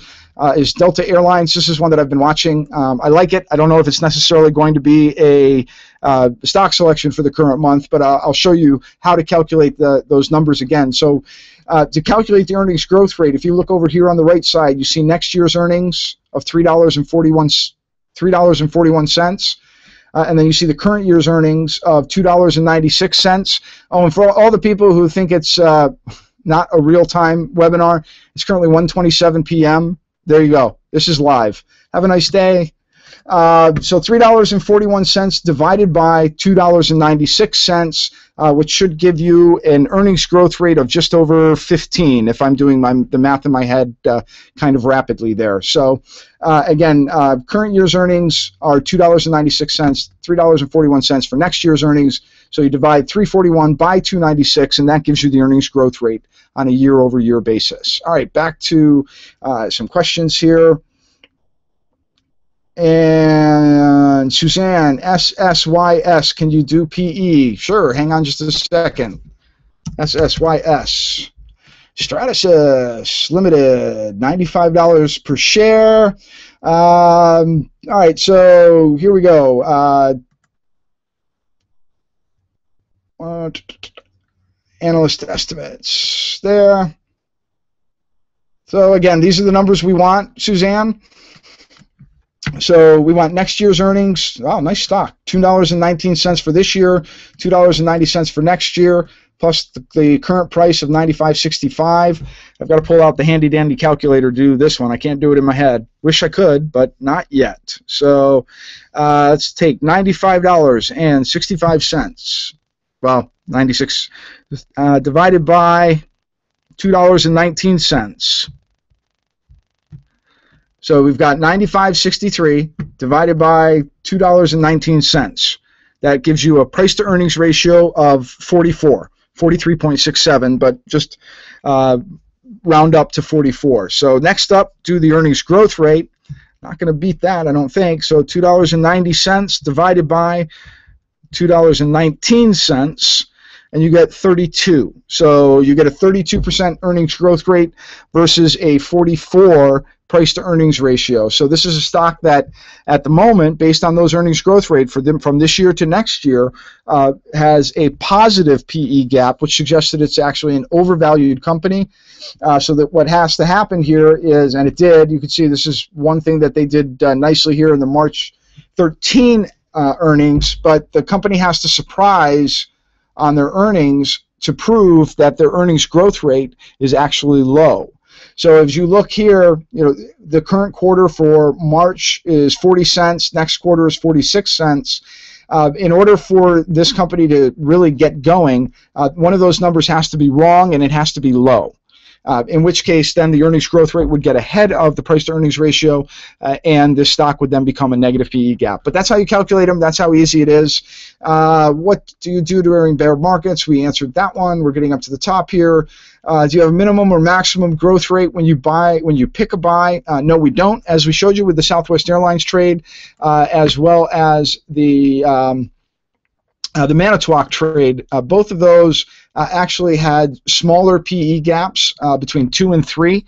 is Delta Airlines. This is one that I've been watching. I like it. I don't know if it's necessarily going to be a stock selection for the current month, but I'll show you how to calculate those numbers again. So to calculate the earnings growth rate, if you look over here on the right side, you see next year's earnings of $3.41. And then you see the current year's earnings of $2.96. Oh, and for all the people who think it's not a real-time webinar, it's currently 1:27 p.m. There you go. This is live. Have a nice day. So $3.41 divided by $2.96, which should give you an earnings growth rate of just over 15, if I'm doing the math in my head kind of rapidly there. So again, current year's earnings are $2.96, $3.41 for next year's earnings. So you divide 341 by 296, and that gives you the earnings growth rate on a year-over-year basis. All right, back to some questions here. And Suzanne, SSYS, can you do PE? Sure, hang on just a second. SSYS. Stratasys Limited, $95 per share. All right, so here we go. Analyst estimates there. So again, these are the numbers we want, Suzanne. So we want next year's earnings. Oh, nice stock. $2.19 for this year, $2.90 for next year, plus the current price of $95.65. I've got to pull out the handy-dandy calculator to do this one. I can't do it in my head. Wish I could, but not yet. So let's take $95.65. Well, 96 divided by $2.19. So we've got $95.63 divided by $2.19. That gives you a price-to-earnings ratio of 43.67, but just round up to 44. So next up, do the earnings growth rate. Not going to beat that, I don't think. So $2.90 divided by $2.19, and you get 32. So you get a 32% earnings growth rate versus a 44 price-to-earnings ratio. So this is a stock that, at the moment, based on those earnings growth rate for them from this year to next year, has a positive PE gap, which suggests that it's actually an overvalued company. So that what has to happen here is, and it did, you can see this is one thing that they did nicely here in the March 13 earnings, but the company has to surprise on their earnings to prove that their earnings growth rate is actually low. So as you look here, you know, the current quarter for March is 40 cents, next quarter is 46 cents. In order for this company to really get going, one of those numbers has to be wrong and it has to be low. In which case, then the earnings growth rate would get ahead of the price-to-earnings ratio, and this stock would then become a negative PE gap. But that's how you calculate them. That's how easy it is. What do you do during bear markets? We answered that one. We're getting up to the top here. Do you have a minimum or maximum growth rate when you pick a buy? No, we don't. As we showed you with the Southwest Airlines trade, as well as the Manitowoc trade, both of those actually had smaller PE gaps between 2 and 3,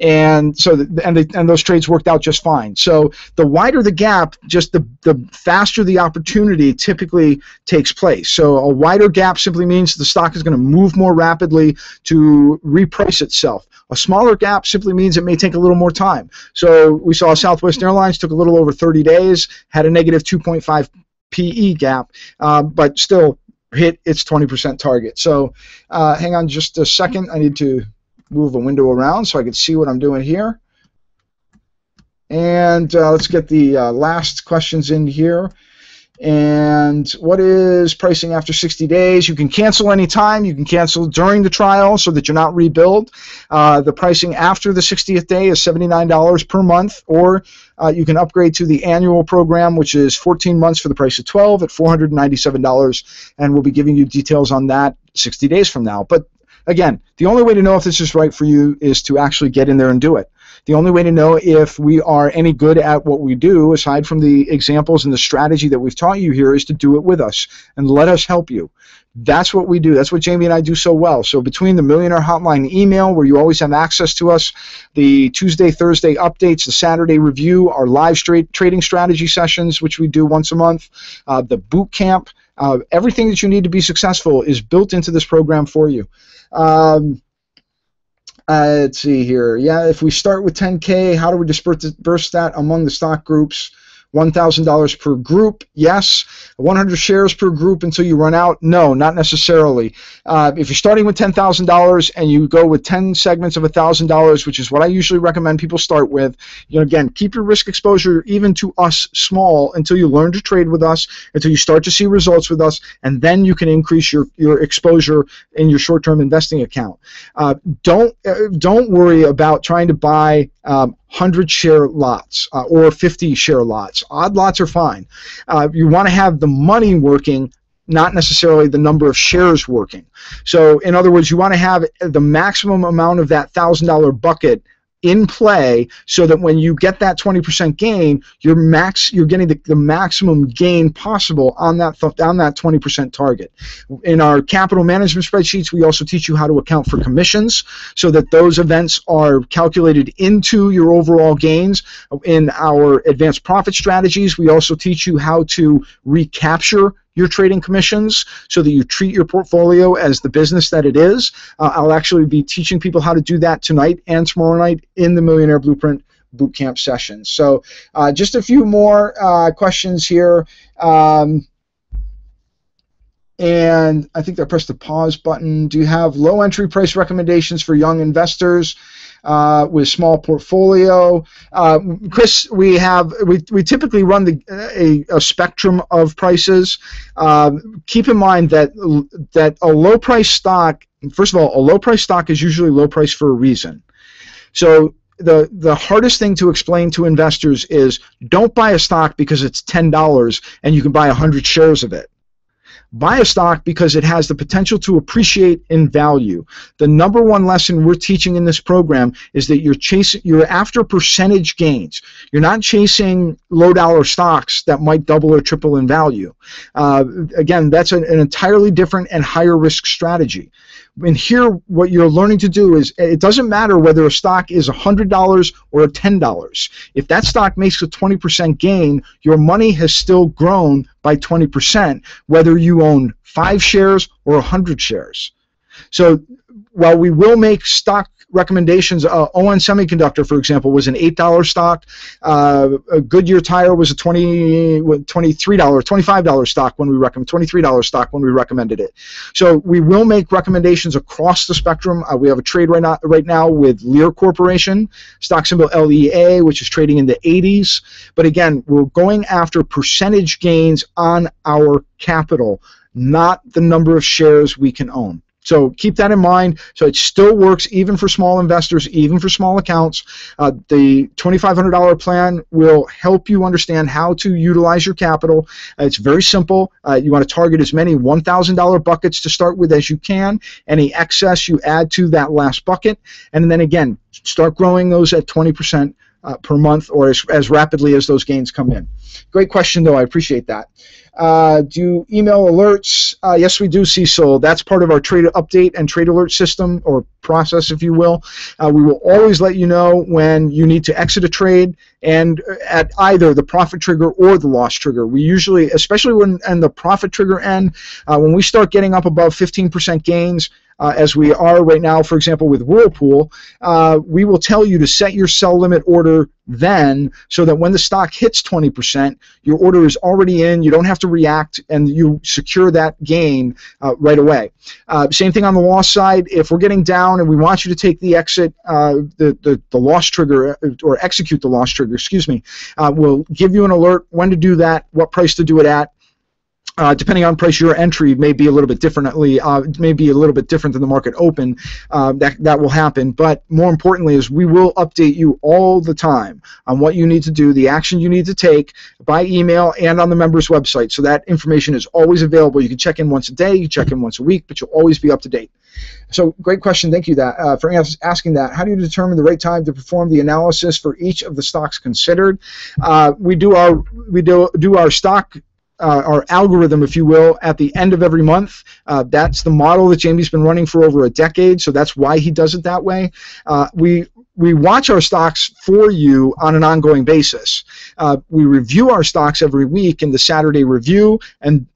and so and those trades worked out just fine. So the wider the gap, just the faster the opportunity typically takes place. So a wider gap simply means the stock is going to move more rapidly to reprice itself. A smaller gap simply means it may take a little more time. So we saw Southwest Airlines took a little over 30 days, had a negative 2.5 PE gap, but still hit its 20% target. So hang on just a second. I need to move a window around so I can see what I'm doing here. And let's get the last questions in here. And what is pricing after 60 days? You can cancel anytime. You can cancel during the trial so that you're not rebilled. The pricing after the 60th day is $79 per month, or you can upgrade to the annual program, which is 14 months for the price of 12 at $497, and we'll be giving you details on that 60 days from now. But again, the only way to know if this is right for you is to actually get in there and do it. The only way to know if we are any good at what we do, aside from the examples and the strategy that we've taught you here, is to do it with us and let us help you. That's what we do. That's what Jamie and I do so well. So between the Millionaire Hotline email, where you always have access to us, the Tuesday, Thursday updates, the Saturday review, our live trading strategy sessions, which we do once a month, the boot camp, everything that you need to be successful is built into this program for you. Let's see here. Yeah, if we start with 10K, how do we disperse that among the stock groups? $1,000 per group, yes. 100 shares per group until you run out? No, not necessarily. If you're starting with $10,000 and you go with 10 segments of $1,000, which is what I usually recommend people start with, again, keep your risk exposure even to us small until you learn to trade with us, until you start to see results with us, and then you can increase your exposure in your short-term investing account. Don't worry about trying to buy 100 share lots or 50 share lots. Odd lots are fine. You want to have the money working, not necessarily the number of shares working. So in other words, you want to have the maximum amount of that $1,000 bucket in play, so that when you get that 20% gain, you're getting the maximum gain possible on that 20% target. In our capital management spreadsheets, we also teach you how to account for commissions, so that those events are calculated into your overall gains. In our advanced profit strategies, we also teach you how to recapture your trading commissions so that you treat your portfolio as the business that it is. I'll actually be teaching people how to do that tonight and tomorrow night in the Millionaire Blueprint Bootcamp sessions. So just a few more questions here. And I think I pressed the pause button. Do you have low entry price recommendations for young investors with small portfolio? Chris, we typically run a spectrum of prices. Keep in mind that a low price stock, first of all, a low price stock is usually low price for a reason. So the hardest thing to explain to investors is, don't buy a stock because it's $10 and you can buy 100 shares of it. Buy a stock because it has the potential to appreciate in value. The number one lesson we're teaching in this program is that you're after percentage gains. You're not chasing low dollar stocks that might double or triple in value. Again, that's an entirely different and higher risk strategy. And here, what you're learning to do is, it doesn't matter whether a stock is $100 or $10. If that stock makes a 20% gain, your money has still grown by 20%, whether you own 5 shares or 100 shares. So while we will make stock recommendations, ON Semiconductor, for example, was an $8 stock. Goodyear Tire was a $25 stock when we $23 stock when we recommended it. So we will make recommendations across the spectrum. We have a trade right now with Lear Corporation, stock symbol LEA, which is trading in the 80s. But again, we're going after percentage gains on our capital, not the number of shares we can own. So keep that in mind. So it still works even for small investors, even for small accounts. The $2,500 plan will help you understand how to utilize your capital. It's very simple. You want to target as many $1,000 buckets to start with as you can. Any excess you add to that last bucket. And then again, start growing those at 20% per month, or as rapidly as those gains come in. Great question, though. I appreciate that. Do you email alerts? Yes, we do, Cecil. That's part of our trade update and trade alert system, or process, if you will. We will always let you know when you need to exit a trade, and at either the profit trigger or the loss trigger. We usually, especially when on the profit trigger end, when we start getting up above 15% gains, as we are right now, for example, with Whirlpool, we will tell you to set your sell limit order then, so that when the stock hits 20%, your order is already in, you don't have to react, and you secure that gain right away. Same thing on the loss side. If we're getting down and we want you to take the exit, the loss trigger, or execute the loss trigger, excuse me, we'll give you an alert when to do that, what price to do it at. depending on price, your entry may be a little bit differently, maybe a little bit different than the market open. That will happen. But more importantly is we will update you all the time on what you need to do, the action you need to take by email and on the members website. So that information is always available. You can check in once a day, you check in once a week, but you'll always be up to date. So great question. Thank you for asking that. How do you determine the right time to perform the analysis for each of the stocks considered? We do our stock our algorithm, if you will, at the end of every month. That's the model that Jamie's been running for over a decade, so that's why he does it that way. We watch our stocks for you on an ongoing basis. We review our stocks every week in the Saturday review, and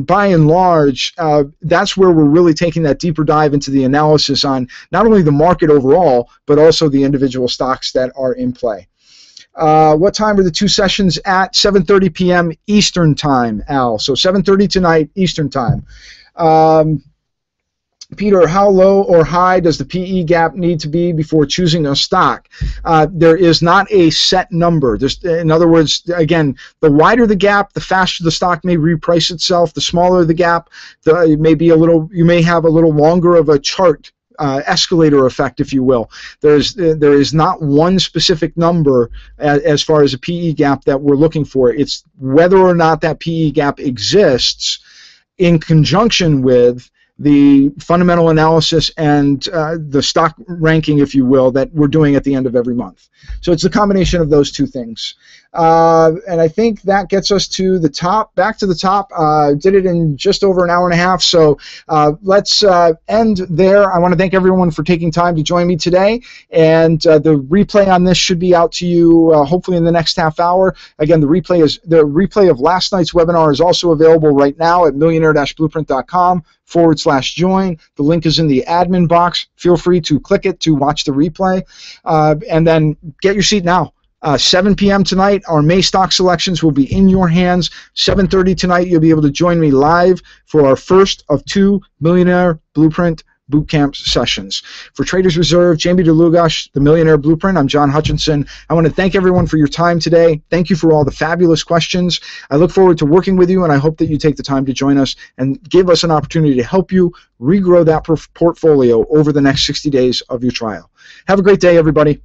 by and large, that's where we're really taking that deeper dive into the analysis on not only the market overall, but also the individual stocks that are in play. What time are the two sessions at? 7:30 p.m. Eastern time, Al. So 7:30 tonight Eastern time. Peter, how low or high does the PE gap need to be before choosing a stock? There is not a set number. In other words, again, the wider the gap, the faster the stock may reprice itself. The smaller the gap, you may have a little longer of a chart. Escalator effect, if you will. There is not one specific number as far as a PE gap that we're looking for. It's whether or not that PE gap exists in conjunction with the fundamental analysis and the stock ranking, if you will, that we're doing at the end of every month. So it's a combination of those two things. And I think that gets us to the top, back to the top. Did it in just over an hour and a half, so let's end there. I want to thank everyone for taking time to join me today, and the replay on this should be out to you hopefully in the next half hour. Again, the replay of last night's webinar is also available right now at millionaire-blueprint.com/join. The link is in the admin box. Feel free to click it to watch the replay, and then get your seat now. 7 p.m. tonight, our May stock selections will be in your hands. 7:30 tonight, you'll be able to join me live for our first of 2 Millionaire Blueprint Bootcamp sessions. For Traders Reserve, Jamie DeLugash, the Millionaire Blueprint, I'm John Hutchinson. I want to thank everyone for your time today. Thank you for all the fabulous questions. I look forward to working with you, and I hope that you take the time to join us and give us an opportunity to help you regrow that portfolio over the next 60 days of your trial. Have a great day, everybody.